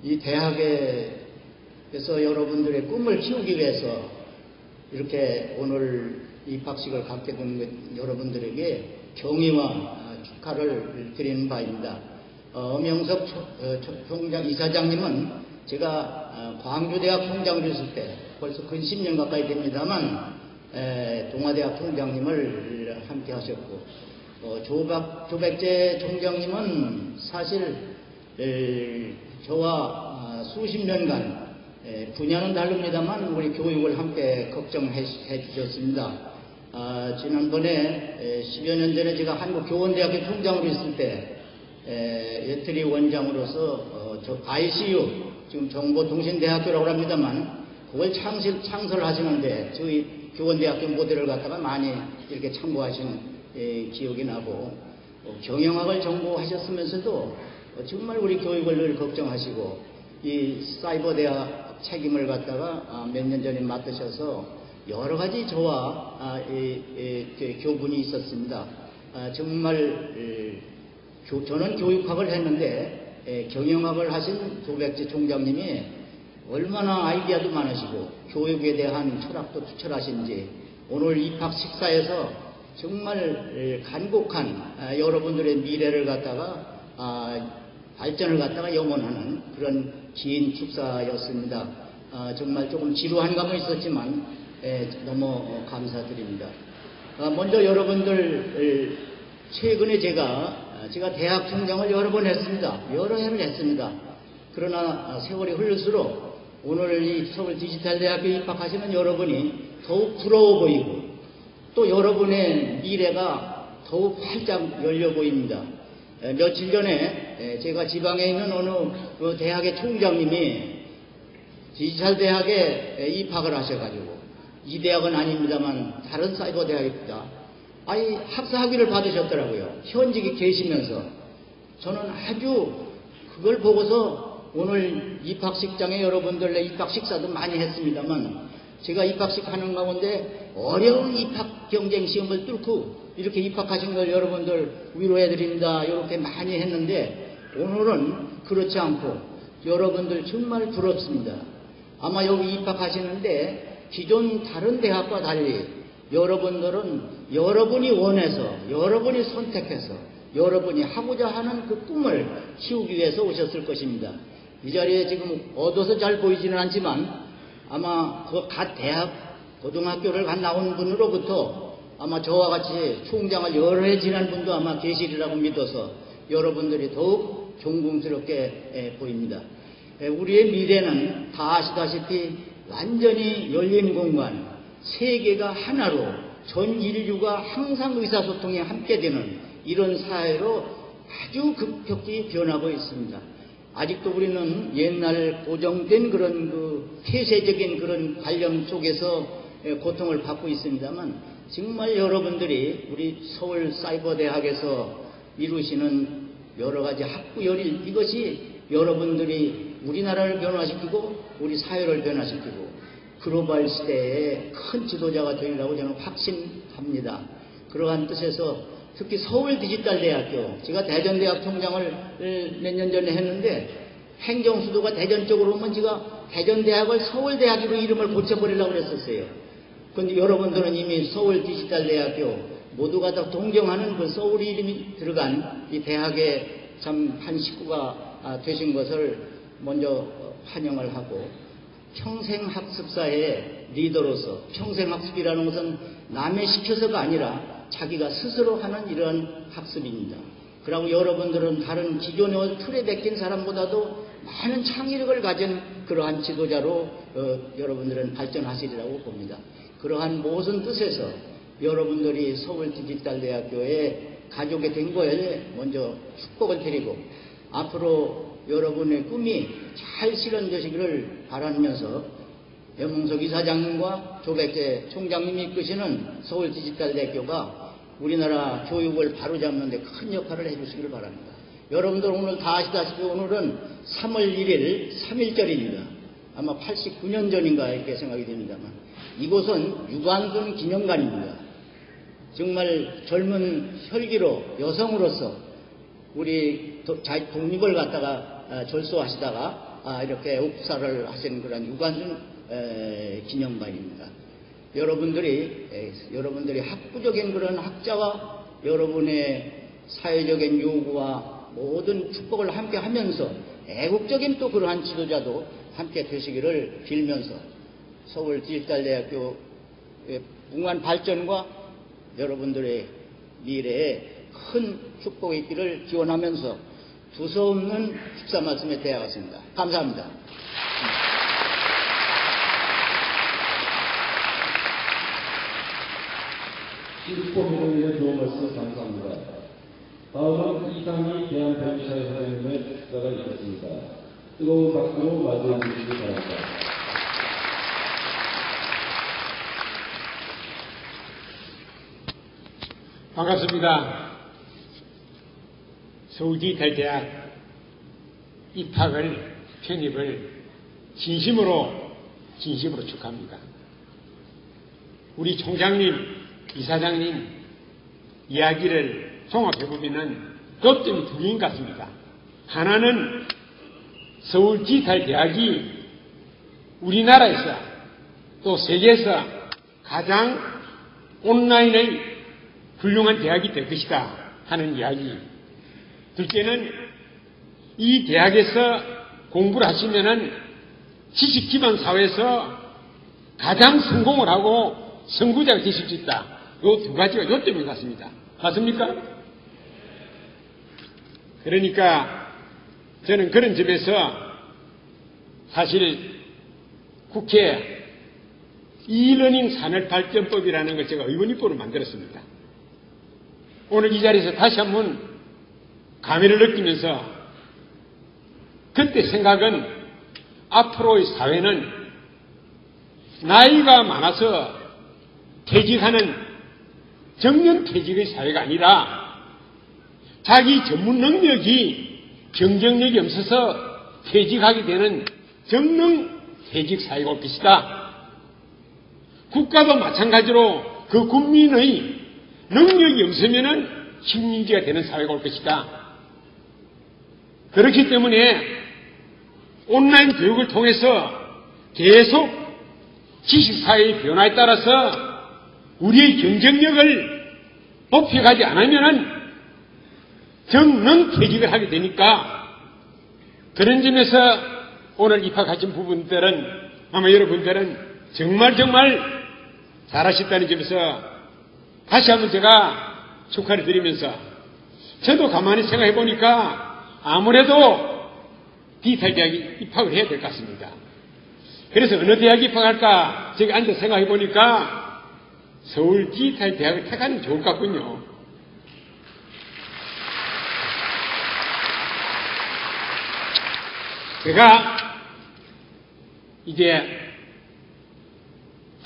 이 대학에서 여러분들의 꿈을 키우기 위해서 이렇게 오늘 입학식을 갖게 된 여러분들에게 경의와 축하를 드리는 바입니다. 엄영석 이사장님은 제가 광주대학 총장을 했을 때 벌써 근 10년 가까이 됩니다만 동아대학 총장님을 함께 하셨고, 조백재 총장님은 사실 저와 수십 년간 분야는 다릅니다만 우리 교육을 함께 걱정해 주셨습니다. 지난번에 10여 년 전에 제가 한국교원대학교 총장으로 있을 때 예틀리 원장으로서 ICU, 지금 정보통신대학교라고 합니다만 그걸 창설하시는데 저희 교원대학교 모델을 갖다가 많이 이렇게 참고하신 기억이 나고, 경영학을 전공하셨으면서도 정말 우리 교육을 늘 걱정하시고 이 사이버대학 책임을 갖다가 몇 년 전에 맡으셔서 여러 가지 저와 교분이 있었습니다. 정말 저는 교육학을 했는데 경영학을 하신 조백재 총장님이 얼마나 아이디어도 많으시고 교육에 대한 철학도 투철하신지 오늘 입학 식사에서 정말 간곡한 여러분들의 미래를 갖다가 발전을 갖다가 염원하는 그런 긴 축사였습니다. 정말 조금 지루한 감은 있었지만 너무 감사드립니다. 먼저 여러분들 최근에 제가 대학 총장을 여러 번 했습니다. 여러 해를 했습니다. 그러나 세월이 흐를수록 오늘 이 서울 디지털대학교 입학하시는 여러분이 더욱 부러워 보이고 또 여러분의 미래가 더욱 활짝 열려 보입니다. 며칠 전에 제가 지방에 있는 어느 그 대학의 총장님이 디지털대학에 입학을 하셔가지고, 이 대학은 아닙니다만 다른 사이버 대학입니다. 학사학위를 받으셨더라고요. 현직에 계시면서. 저는 아주 그걸 보고서 오늘 입학식장에 여러분들의 입학식사도 많이 했습니다만, 제가 입학식 하는 가운데 어려운 입학 경쟁 시험을 뚫고 이렇게 입학하신 걸 여러분들 위로해드립니다. 이렇게 많이 했는데, 오늘은 그렇지 않고 여러분들 정말 부럽습니다. 아마 여기 입학하시는데 기존 다른 대학과 달리 여러분들은 여러분이 원해서, 여러분이 선택해서, 여러분이 하고자 하는 그 꿈을 키우기 위해서 오셨을 것입니다. 이 자리에 지금 어두워서 잘 보이지는 않지만 아마 그 갓 대학, 고등학교를 갓 나온 분으로부터 아마 저와 같이 총장을 여러 해 지난 분도 아마 계시리라고 믿어서 여러분들이 더욱 존경스럽게 보입니다. 우리의 미래는 다 아시다시피 완전히 열린 공간, 세계가 하나로 전 인류가 항상 의사소통에 함께 되는 이런 사회로 아주 급격히 변하고 있습니다. 아직도 우리는 옛날 고정된 그런 그 폐쇄적인 그런 관념 속에서 고통을 받고 있습니다만, 정말 여러분들이 우리 서울 사이버대학에서 이루시는 여러 가지 학부 열일, 이것이 여러분들이 우리나라를 변화시키고 우리 사회를 변화시키고 글로벌 시대의 큰 지도자가 되리라고 저는 확신합니다. 그러한 뜻에서 특히 서울 디지털대학교, 제가 대전대학 총장을 몇 년 전에 했는데 행정수도가 대전 쪽으로 오면 제가 대전대학을 서울대학으로 이름을 고쳐버리려고 그랬었어요. 그런데 여러분들은 이미 서울 디지털대학교 모두가 다 동경하는 그 서울 이름이 들어간 이 대학에 참 한 식구가 되신 것을 먼저 환영을 하고, 평생학습사의 리더로서, 평생학습이라는 것은 남의 시켜서가 아니라 자기가 스스로 하는 이런 학습입니다. 그리고 여러분들은 다른 기존의 틀에 박힌 사람보다도 많은 창의력을 가진 그러한 지도자로 여러분들은 발전하시리라고 봅니다. 그러한 모든 뜻에서 여러분들이 서울 디지털대학교에 가족이 된 거에 먼저 축복을 드리고, 앞으로 여러분의 꿈이 잘 실현되시기를 바라면서 염홍석 이사장님과 조백재 총장님이 이끄시는 서울 디지털대학교가 우리나라 교육을 바로잡는 데 큰 역할을 해주시기를 바랍니다. 여러분들 오늘 다 아시다시피 오늘은 3월 1일 3.1절입니다. 아마 89년 전인가 이렇게 생각이 됩니다만, 이곳은 유관순 기념관입니다. 정말 젊은 혈기로 여성으로서 우리 독립을 갖다가 절소하시다가 이렇게 옥사를 하신 그런 유관순 기념관입니다. 여러분들이 학구적인 그런 학자와 여러분의 사회적인 요구와 모든 축복을 함께 하면서 애국적인 또 그러한 지도자도 함께 되시기를 빌면서 서울 디지털대학교의 무궁한 발전과 여러분들의 미래에 큰 축복이 있기를 기원하면서 두서없는 축사 말씀에 대하겠습니다. 감사합니다. 후보님의 좋은 말씀 감사합니다. 다음은 이상희 대한변호사의 사장님의 축사가 있겠습니다. 뜨거운 박수로 맞이해 주시기 바랍니다. 반갑습니다. 서울디지털대학 입학을, 편입을 진심으로 축하합니다. 우리 총장님, 이사장님 이야기를 종합해보면 요점이 두 개인 것 같습니다. 하나는 서울디지털대학이 우리나라에서 또 세계에서 가장 온라인의 훌륭한 대학이 될 것이다 하는 이야기. 둘째는 이 대학에서 공부를 하시면은 지식 기반 사회에서 가장 성공을 하고 선구자가 되실 수 있다. 요 두 가지가 요점인 것 같습니다. 맞습니까? 그러니까 저는 그런 점에서 사실 국회 이러닝 산업발전법이라는 걸 제가 의원입법으로 만들었습니다. 오늘 이 자리에서 다시 한번 감회를 느끼면서 그때 생각은 앞으로의 사회는 나이가 많아서 퇴직하는 정년퇴직의 사회가 아니라 자기 전문 능력이 경쟁력이 없어서 퇴직하게 되는 정능퇴직 사회가 올 것이다. 국가도 마찬가지로 그 국민의 능력이 없으면은 식민지가 되는 사회가 올 것이다. 그렇기 때문에 온라인 교육을 통해서 계속 지식사회의 변화에 따라서 우리의 경쟁력을 높여가지 않으면은 정능퇴직을 하게 되니까 그런 점에서 오늘 입학하신 부분들은 아마 여러분들은 정말 잘하셨다는 점에서 다시 한번 제가 축하를 드리면서 저도 가만히 생각해 보니까 아무래도 디지털 대학에 입학을 해야 될 것 같습니다. 그래서 어느 대학에 입학할까 저기 앉아서 생각해 보니까 서울 디지털 대학을 택하는 게 좋을 것 같군요. 제가 이제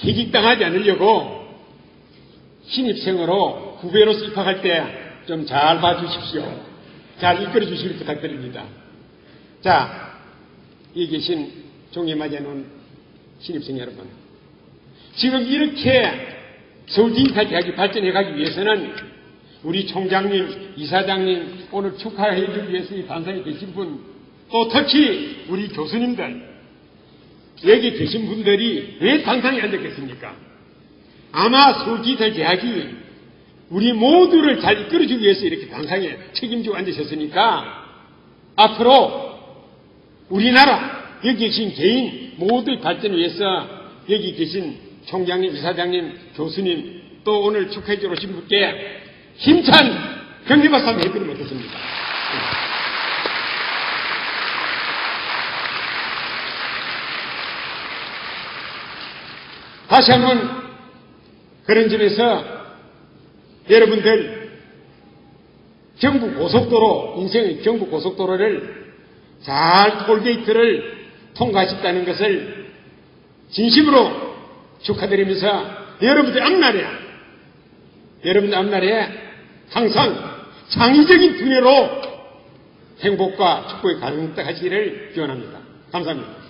퇴직당하지 않으려고 신입생으로 후배로서 입학할 때 좀 잘 봐주십시오. 잘 이끌어 주시길 부탁드립니다. 자, 여기 계신 종례 맞이해놓은 신입생 여러분. 지금 이렇게 서울 디지털 대학이 발전해가기 위해서는 우리 총장님, 이사장님, 오늘 축하해주기 위해서 이 단상에 계신 분, 또 특히 우리 교수님들, 여기 계신 분들이 왜 단상에 앉았겠습니까? 아마 서울 디지털 대학이 우리 모두를 잘 이끌어주기 위해서 이렇게 단상에 책임지고 앉으셨으니까 앞으로 우리나라 여기 계신 개인 모두의 발전을 위해서 여기 계신 총장님, 이사장님, 교수님 또 오늘 축하해 주러 오신 분께 힘찬 격려박수 한번 해드리면 어떻습니까? 다시 한번 그런 점에서 여러분들 경부고속도로, 인생의 경부고속도로를 잘 톨게이트를 통과하셨다는 것을 진심으로 축하드리면서 여러분들 앞날에 항상 창의적인 두뇌로 행복과 축복의 가능하시기를 기원합니다. 감사합니다.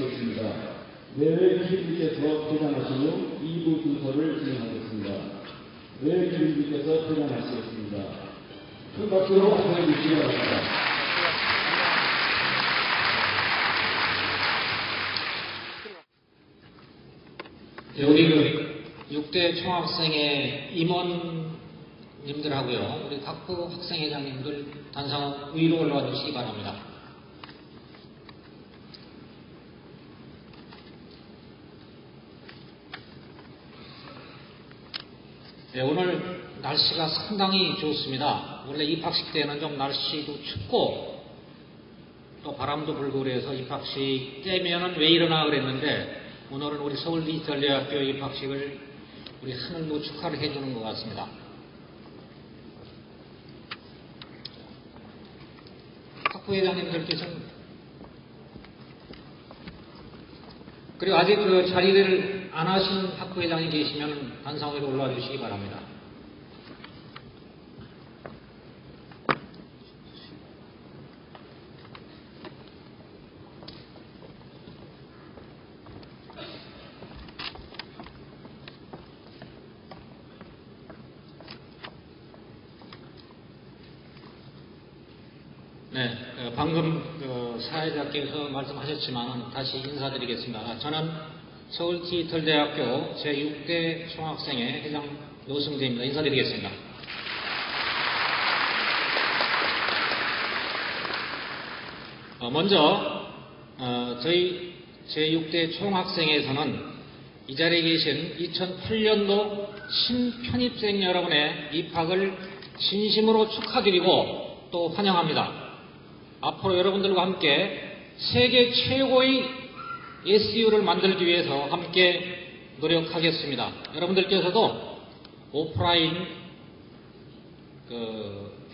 마치겠습니다. 내외 기부님께서 퇴장하신 후 2부 순서를 진행하겠습니다. 내외 기부님께서 퇴장하시겠습니다. 큰 박수로 환영해 주시기 바랍니다. 우리 그 6대 총학생회 임원님들하고요, 우리 각부 학생회장님들 단상 위로 올라와 주시기 바랍니다. 네, 오늘 날씨가 상당히 좋습니다. 원래 입학식 때는 좀 날씨도 춥고 또 바람도 불고 그래서 입학식 때면은 왜 이러나 그랬는데 오늘은 우리 서울디지털대학교 입학식을 우리 하늘로 축하를 해주는 것 같습니다. 학부회장님들께서는 그리고 아직 그 자리를 안 하신 학부회장이 계시면 단상 위로 올라와 주시기 바랍니다. 네, 방금 사회자께서 말씀하셨지만 다시 인사드리겠습니다. 저는 서울디지털대학교 제6대 총학생회 회장 노승재입니다. 인사드리겠습니다. 먼저 저희 제6대 총학생회에서는 이 자리에 계신 2008년도 신편입생 여러분의 입학을 진심으로 축하드리고 또 환영합니다. 앞으로 여러분들과 함께 세계 최고의 SU를 만들기 위해서 함께 노력하겠습니다. 여러분들께서도 오프라인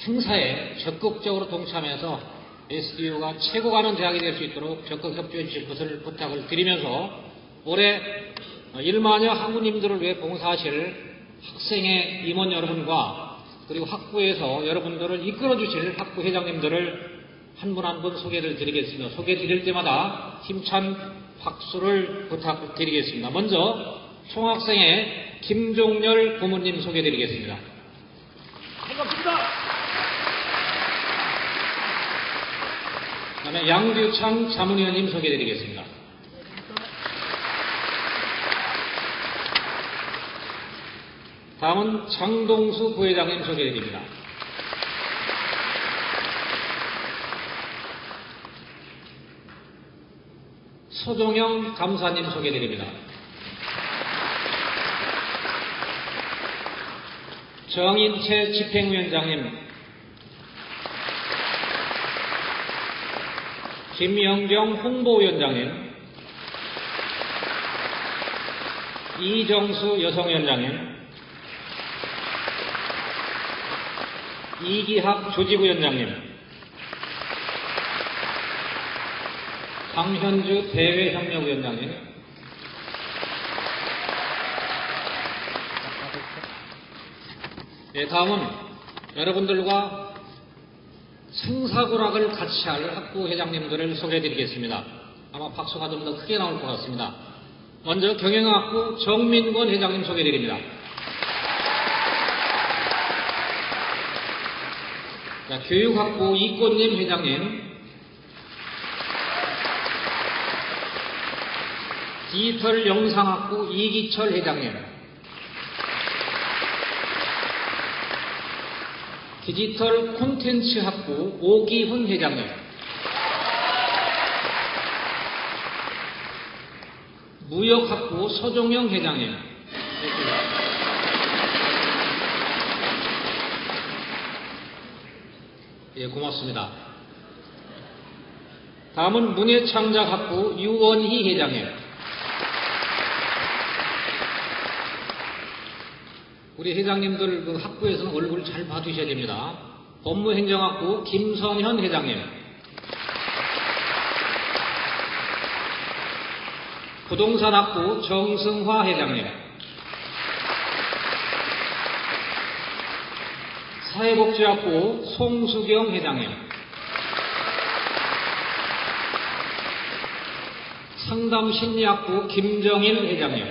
행사에 적극적으로 동참해서 SU가 최고 가는 대학이 될 수 있도록 적극 협조해 주실 것을 부탁을 드리면서 올해 1만여 학우님들을 위해 봉사하실 학생회 임원 여러분과 그리고 학부에서 여러분들을 이끌어 주실 학부 회장님들을 한 분 한 분 소개를 드리겠습니다. 소개 드릴 때마다 힘찬 박수를 부탁드리겠습니다. 먼저 총학생회 김종열 고문님 소개 드리겠습니다. 반갑습니다. 그다음에 양규창 자문위원님 소개 드리겠습니다. 다음은 장동수 부회장님 소개 드립니다. 서종영 감사님 소개드립니다. 정인채 집행위원장님, 김영경 홍보위원장님, 이정수 여성위원장님, 이기학 조직위원장님, 강현주 대외협력위원장님, 네, 다음은 여러분들과 생사고락을 같이 할 학부회장님들을 소개해드리겠습니다. 아마 박수가 좀 더 크게 나올 것 같습니다. 먼저 경영학부 정민권 회장님 소개해드립니다. 자, 교육학부 이꽃님 회장님, 디지털 영상학부 이기철 회장님, 디지털 콘텐츠학부 오기훈 회장님, 무역학부 서종영 회장님, 예, 고맙습니다. 다음은 문예창작학부 유원희 회장님, 우리 회장님들 그 학부에서는 얼굴 잘 봐주셔야 됩니다. 법무행정학부 김선현 회장님, 부동산학부 정승화 회장님, 사회복지학부 송수경 회장님, 상담심리학부 김정일 회장님,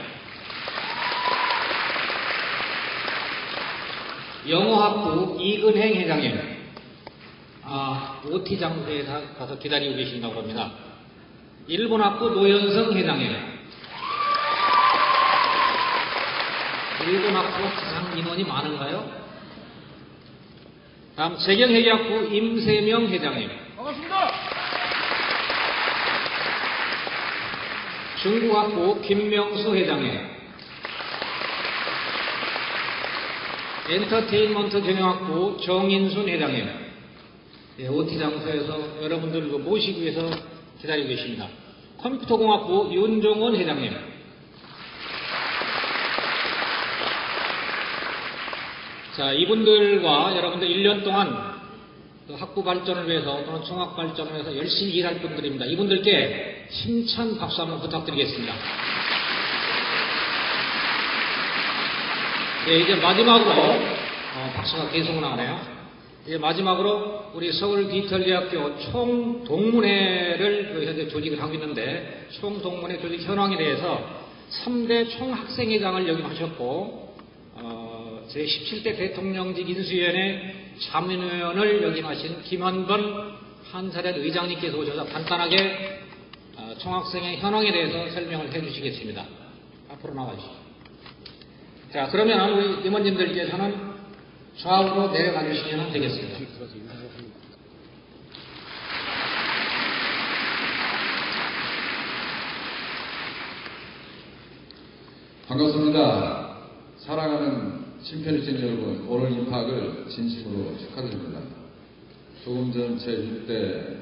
영어학부 이근행 회장님, OT 장소에 가서 기다리고 계신다고 합니다. 일본학부 노현성 회장님, 일본학부가 가장 인원이 많은가요? 다음 재경회계학부 임세명 회장님, 반갑습니다. 중국학부 김명수 회장님, 엔터테인먼트 경영학부 정인순 회장님, OT 장소에서 여러분들 모시기 위해서 기다리고 계십니다. 컴퓨터공학부 윤종원 회장님, 자, 이분들과 여러분들 1년 동안 학부 발전을 위해서 또는 총학 발전을 위해서 열심히 일할 분들입니다. 이분들께 힘찬 박수 한번 부탁드리겠습니다. 네, 이제 마지막으로 박수가 계속 나오네요. 이제 마지막으로 우리 서울 디지털대학교 총동문회를 현재 조직을 하고 있는데, 총동문회 조직 현황에 대해서 3대 총학생회장을 역임하셨고 제17대 대통령직 인수위원회 자문위원을 역임하신 김한번 한사련 의장님께서 오셔서 간단하게 총학생회 현황에 대해서 설명을 해주시겠습니다. 앞으로 나와주시죠. 자, 그러면 우리 임원님들께서는 좌우로 내려가 주시면 되겠습니다. 반갑습니다. 사랑하는 심폐일진 여러분, 오늘 입학을 진심으로 축하드립니다. 조금 전 제6대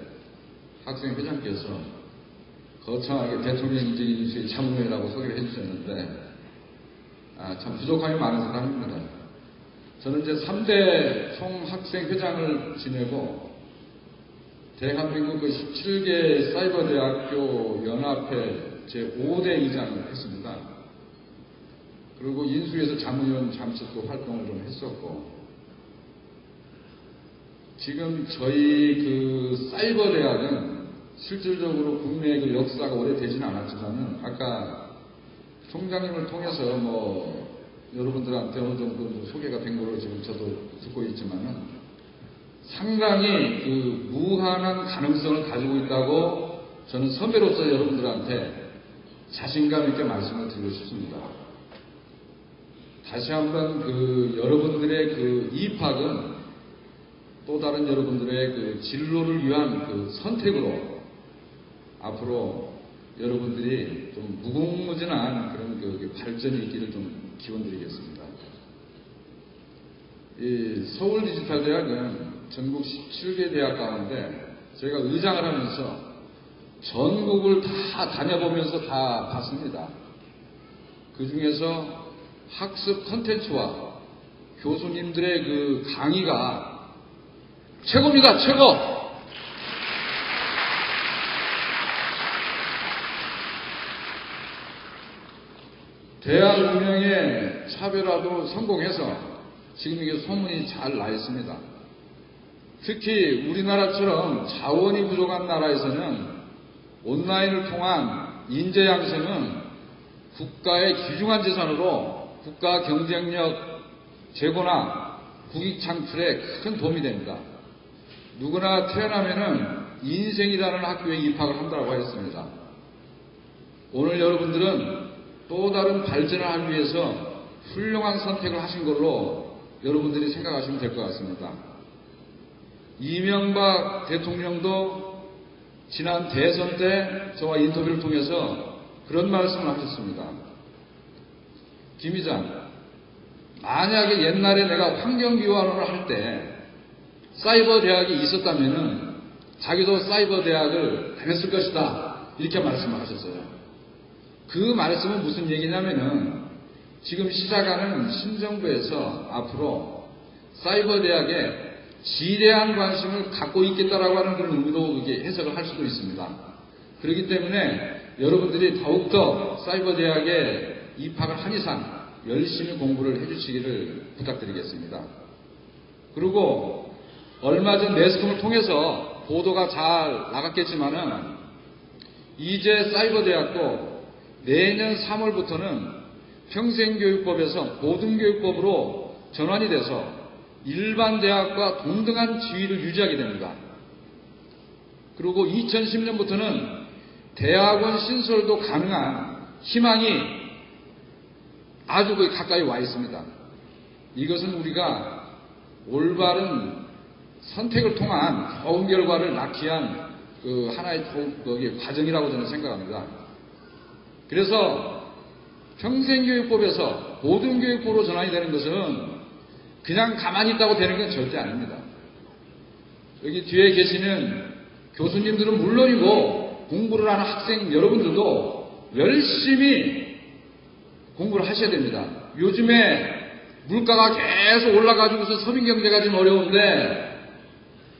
학생회장께서 거창하게 대통령직 인수위 자문위원이라고 소개를 해주셨는데 참 부족함이 많은 사람입니다. 저는 이제 3대 총학생회장을 지내고 대한민국 그 17개 사이버대학교 연합회 제5대 의장을 했습니다. 그리고 인수위에서 자문위원 잠시 또 활동을 좀 했었고, 지금 저희 그 사이버대학은 실질적으로 국내의 그 역사가 오래되지는 않았지만은 아까 총장님을 통해서 여러분들한테 어느 정도 소개가 된 걸로 지금 저도 듣고 있지만은 상당히 그 무한한 가능성을 가지고 있다고 저는 선배로서 여러분들한테 자신감 있게 말씀을 드리고 싶습니다. 다시 한번 여러분들의 그 입학은 또 다른 여러분들의 그 진로를 위한 그 선택으로 앞으로 여러분들이 좀 무궁무진한 그런 그 발전이 있기를 좀 기원드리겠습니다. 이 서울디지털대학은 전국 17개 대학 가운데 제가 의장을 하면서 전국을 다 다녀보면서 다 봤습니다. 그 중에서 학습 컨텐츠와 교수님들의 그 강의가 최고입니다. 최고! 대학 운영의 차별화도 성공해서 지금 이게 소문이 잘 나 있습니다. 특히 우리나라처럼 자원이 부족한 나라에서는 온라인을 통한 인재 양성은 국가의 귀중한 재산으로 국가 경쟁력 제고나 국익 창출에 큰 도움이 됩니다. 누구나 태어나면은 인생이라는 학교에 입학을 한다고 하였습니다. 오늘 여러분들은 또 다른 발전을 하기 위해서 훌륭한 선택을 하신 걸로 여러분들이 생각하시면 될 것 같습니다. 이명박 대통령도 지난 대선 때 저와 인터뷰를 통해서 그런 말씀을 하셨습니다. 김 의장, 만약에 옛날에 내가 환경기후환원을 할 때 사이버 대학이 있었다면은 자기도 사이버 대학을 다녔을 것이다. 이렇게 말씀을 하셨어요. 그 말씀은 무슨 얘기냐면은 지금 시작하는 신정부에서 앞으로 사이버 대학에 지대한 관심을 갖고 있겠다라고 하는 그런 의미로 이게 해석을 할 수도 있습니다. 그렇기 때문에 여러분들이 더욱더 사이버 대학에 입학을 한 이상 열심히 공부를 해주시기를 부탁드리겠습니다. 그리고 얼마 전 매스컴을 통해서 보도가 잘 나갔겠지만은 이제 사이버대학도 내년 3월부터는 평생교육법에서 고등교육법으로 전환이 돼서 일반 대학과 동등한 지위를 유지하게 됩니다. 그리고 2010년부터는 대학원 신설도 가능한 희망이 아주 가까이 와 있습니다. 이것은 우리가 올바른 선택을 통한 좋은 결과를 낳기 위한 하나의 과정이라고 저는 생각합니다. 그래서 평생교육법에서 고등교육법으로 전환이 되는 것은 그냥 가만히 있다고 되는 건 절대 아닙니다. 여기 뒤에 계시는 교수님들은 물론이고 공부를 하는 학생 여러분들도 열심히 공부를 하셔야 됩니다. 요즘에 물가가 계속 올라가지고서 서민경제가 좀 어려운데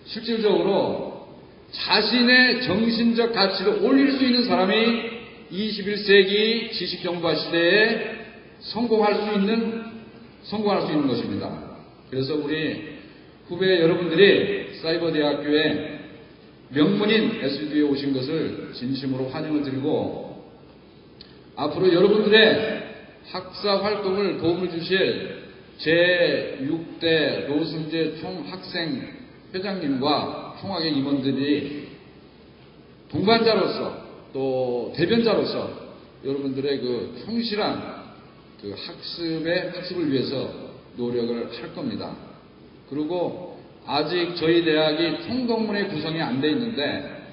실질적으로 자신의 정신적 가치를 올릴 수 있는 사람이 21세기 지식정보화 시대에 성공할 수 있는 것입니다. 그래서 우리 후배 여러분들이 사이버대학교에 명문인 SUD에 오신 것을 진심으로 환영을 드리고 앞으로 여러분들의 학사 활동을 도움을 주실 제6대 노승재 총학생 회장님과 총학의 임원들이 동반자로서 또 대변자로서 여러분들의 성실한 학습을 위해서 노력을 할 겁니다. 그리고 아직 저희 대학이 총동문회 구성이 안 돼 있는데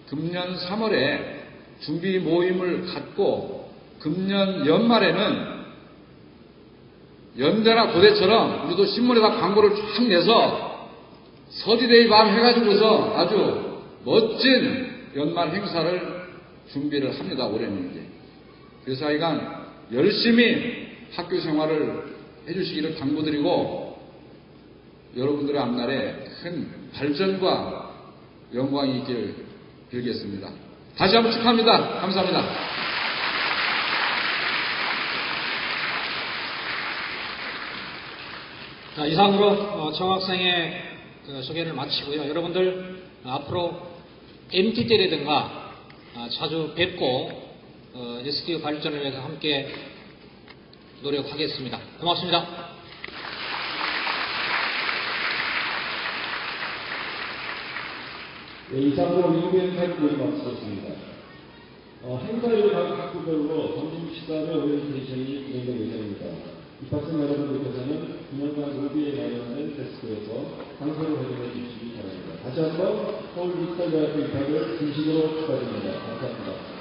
금년 3월에 준비 모임을 갖고 금년 연말에는 연대나 고대처럼 우리도 신문에다 광고를 쫙 내서 서디데이 밤 해가지고서 아주 멋진 연말 행사를 준비를 합니다. 올해는 이제. 그래서 하여간 열심히 학교 생활을 해주시기를 당부드리고 여러분들의 앞날에 큰 발전과 영광이 있기를 빌겠습니다. 다시 한번 축하합니다. 감사합니다. 자, 이상으로 총학생의 소개를 마치고요. 여러분들 앞으로 MT 때라든가 자주 뵙고 SDU 발전을 위해서 함께 노력하겠습니다. 고맙습니다. 네, 이상으로 미국의 사회를 마치겠습니다. 행사일 각 학부별로 점심식사의 오리엔테이션이 진행될 예정입니다. 입학생 여러분들께서는 9년간 로비에 마련된 데스크에서 강사를 확인해 주시기 바랍니다. 다시 한번 서울 디지털대학교 입학을 진심으로 축하드립니다. 감사합니다.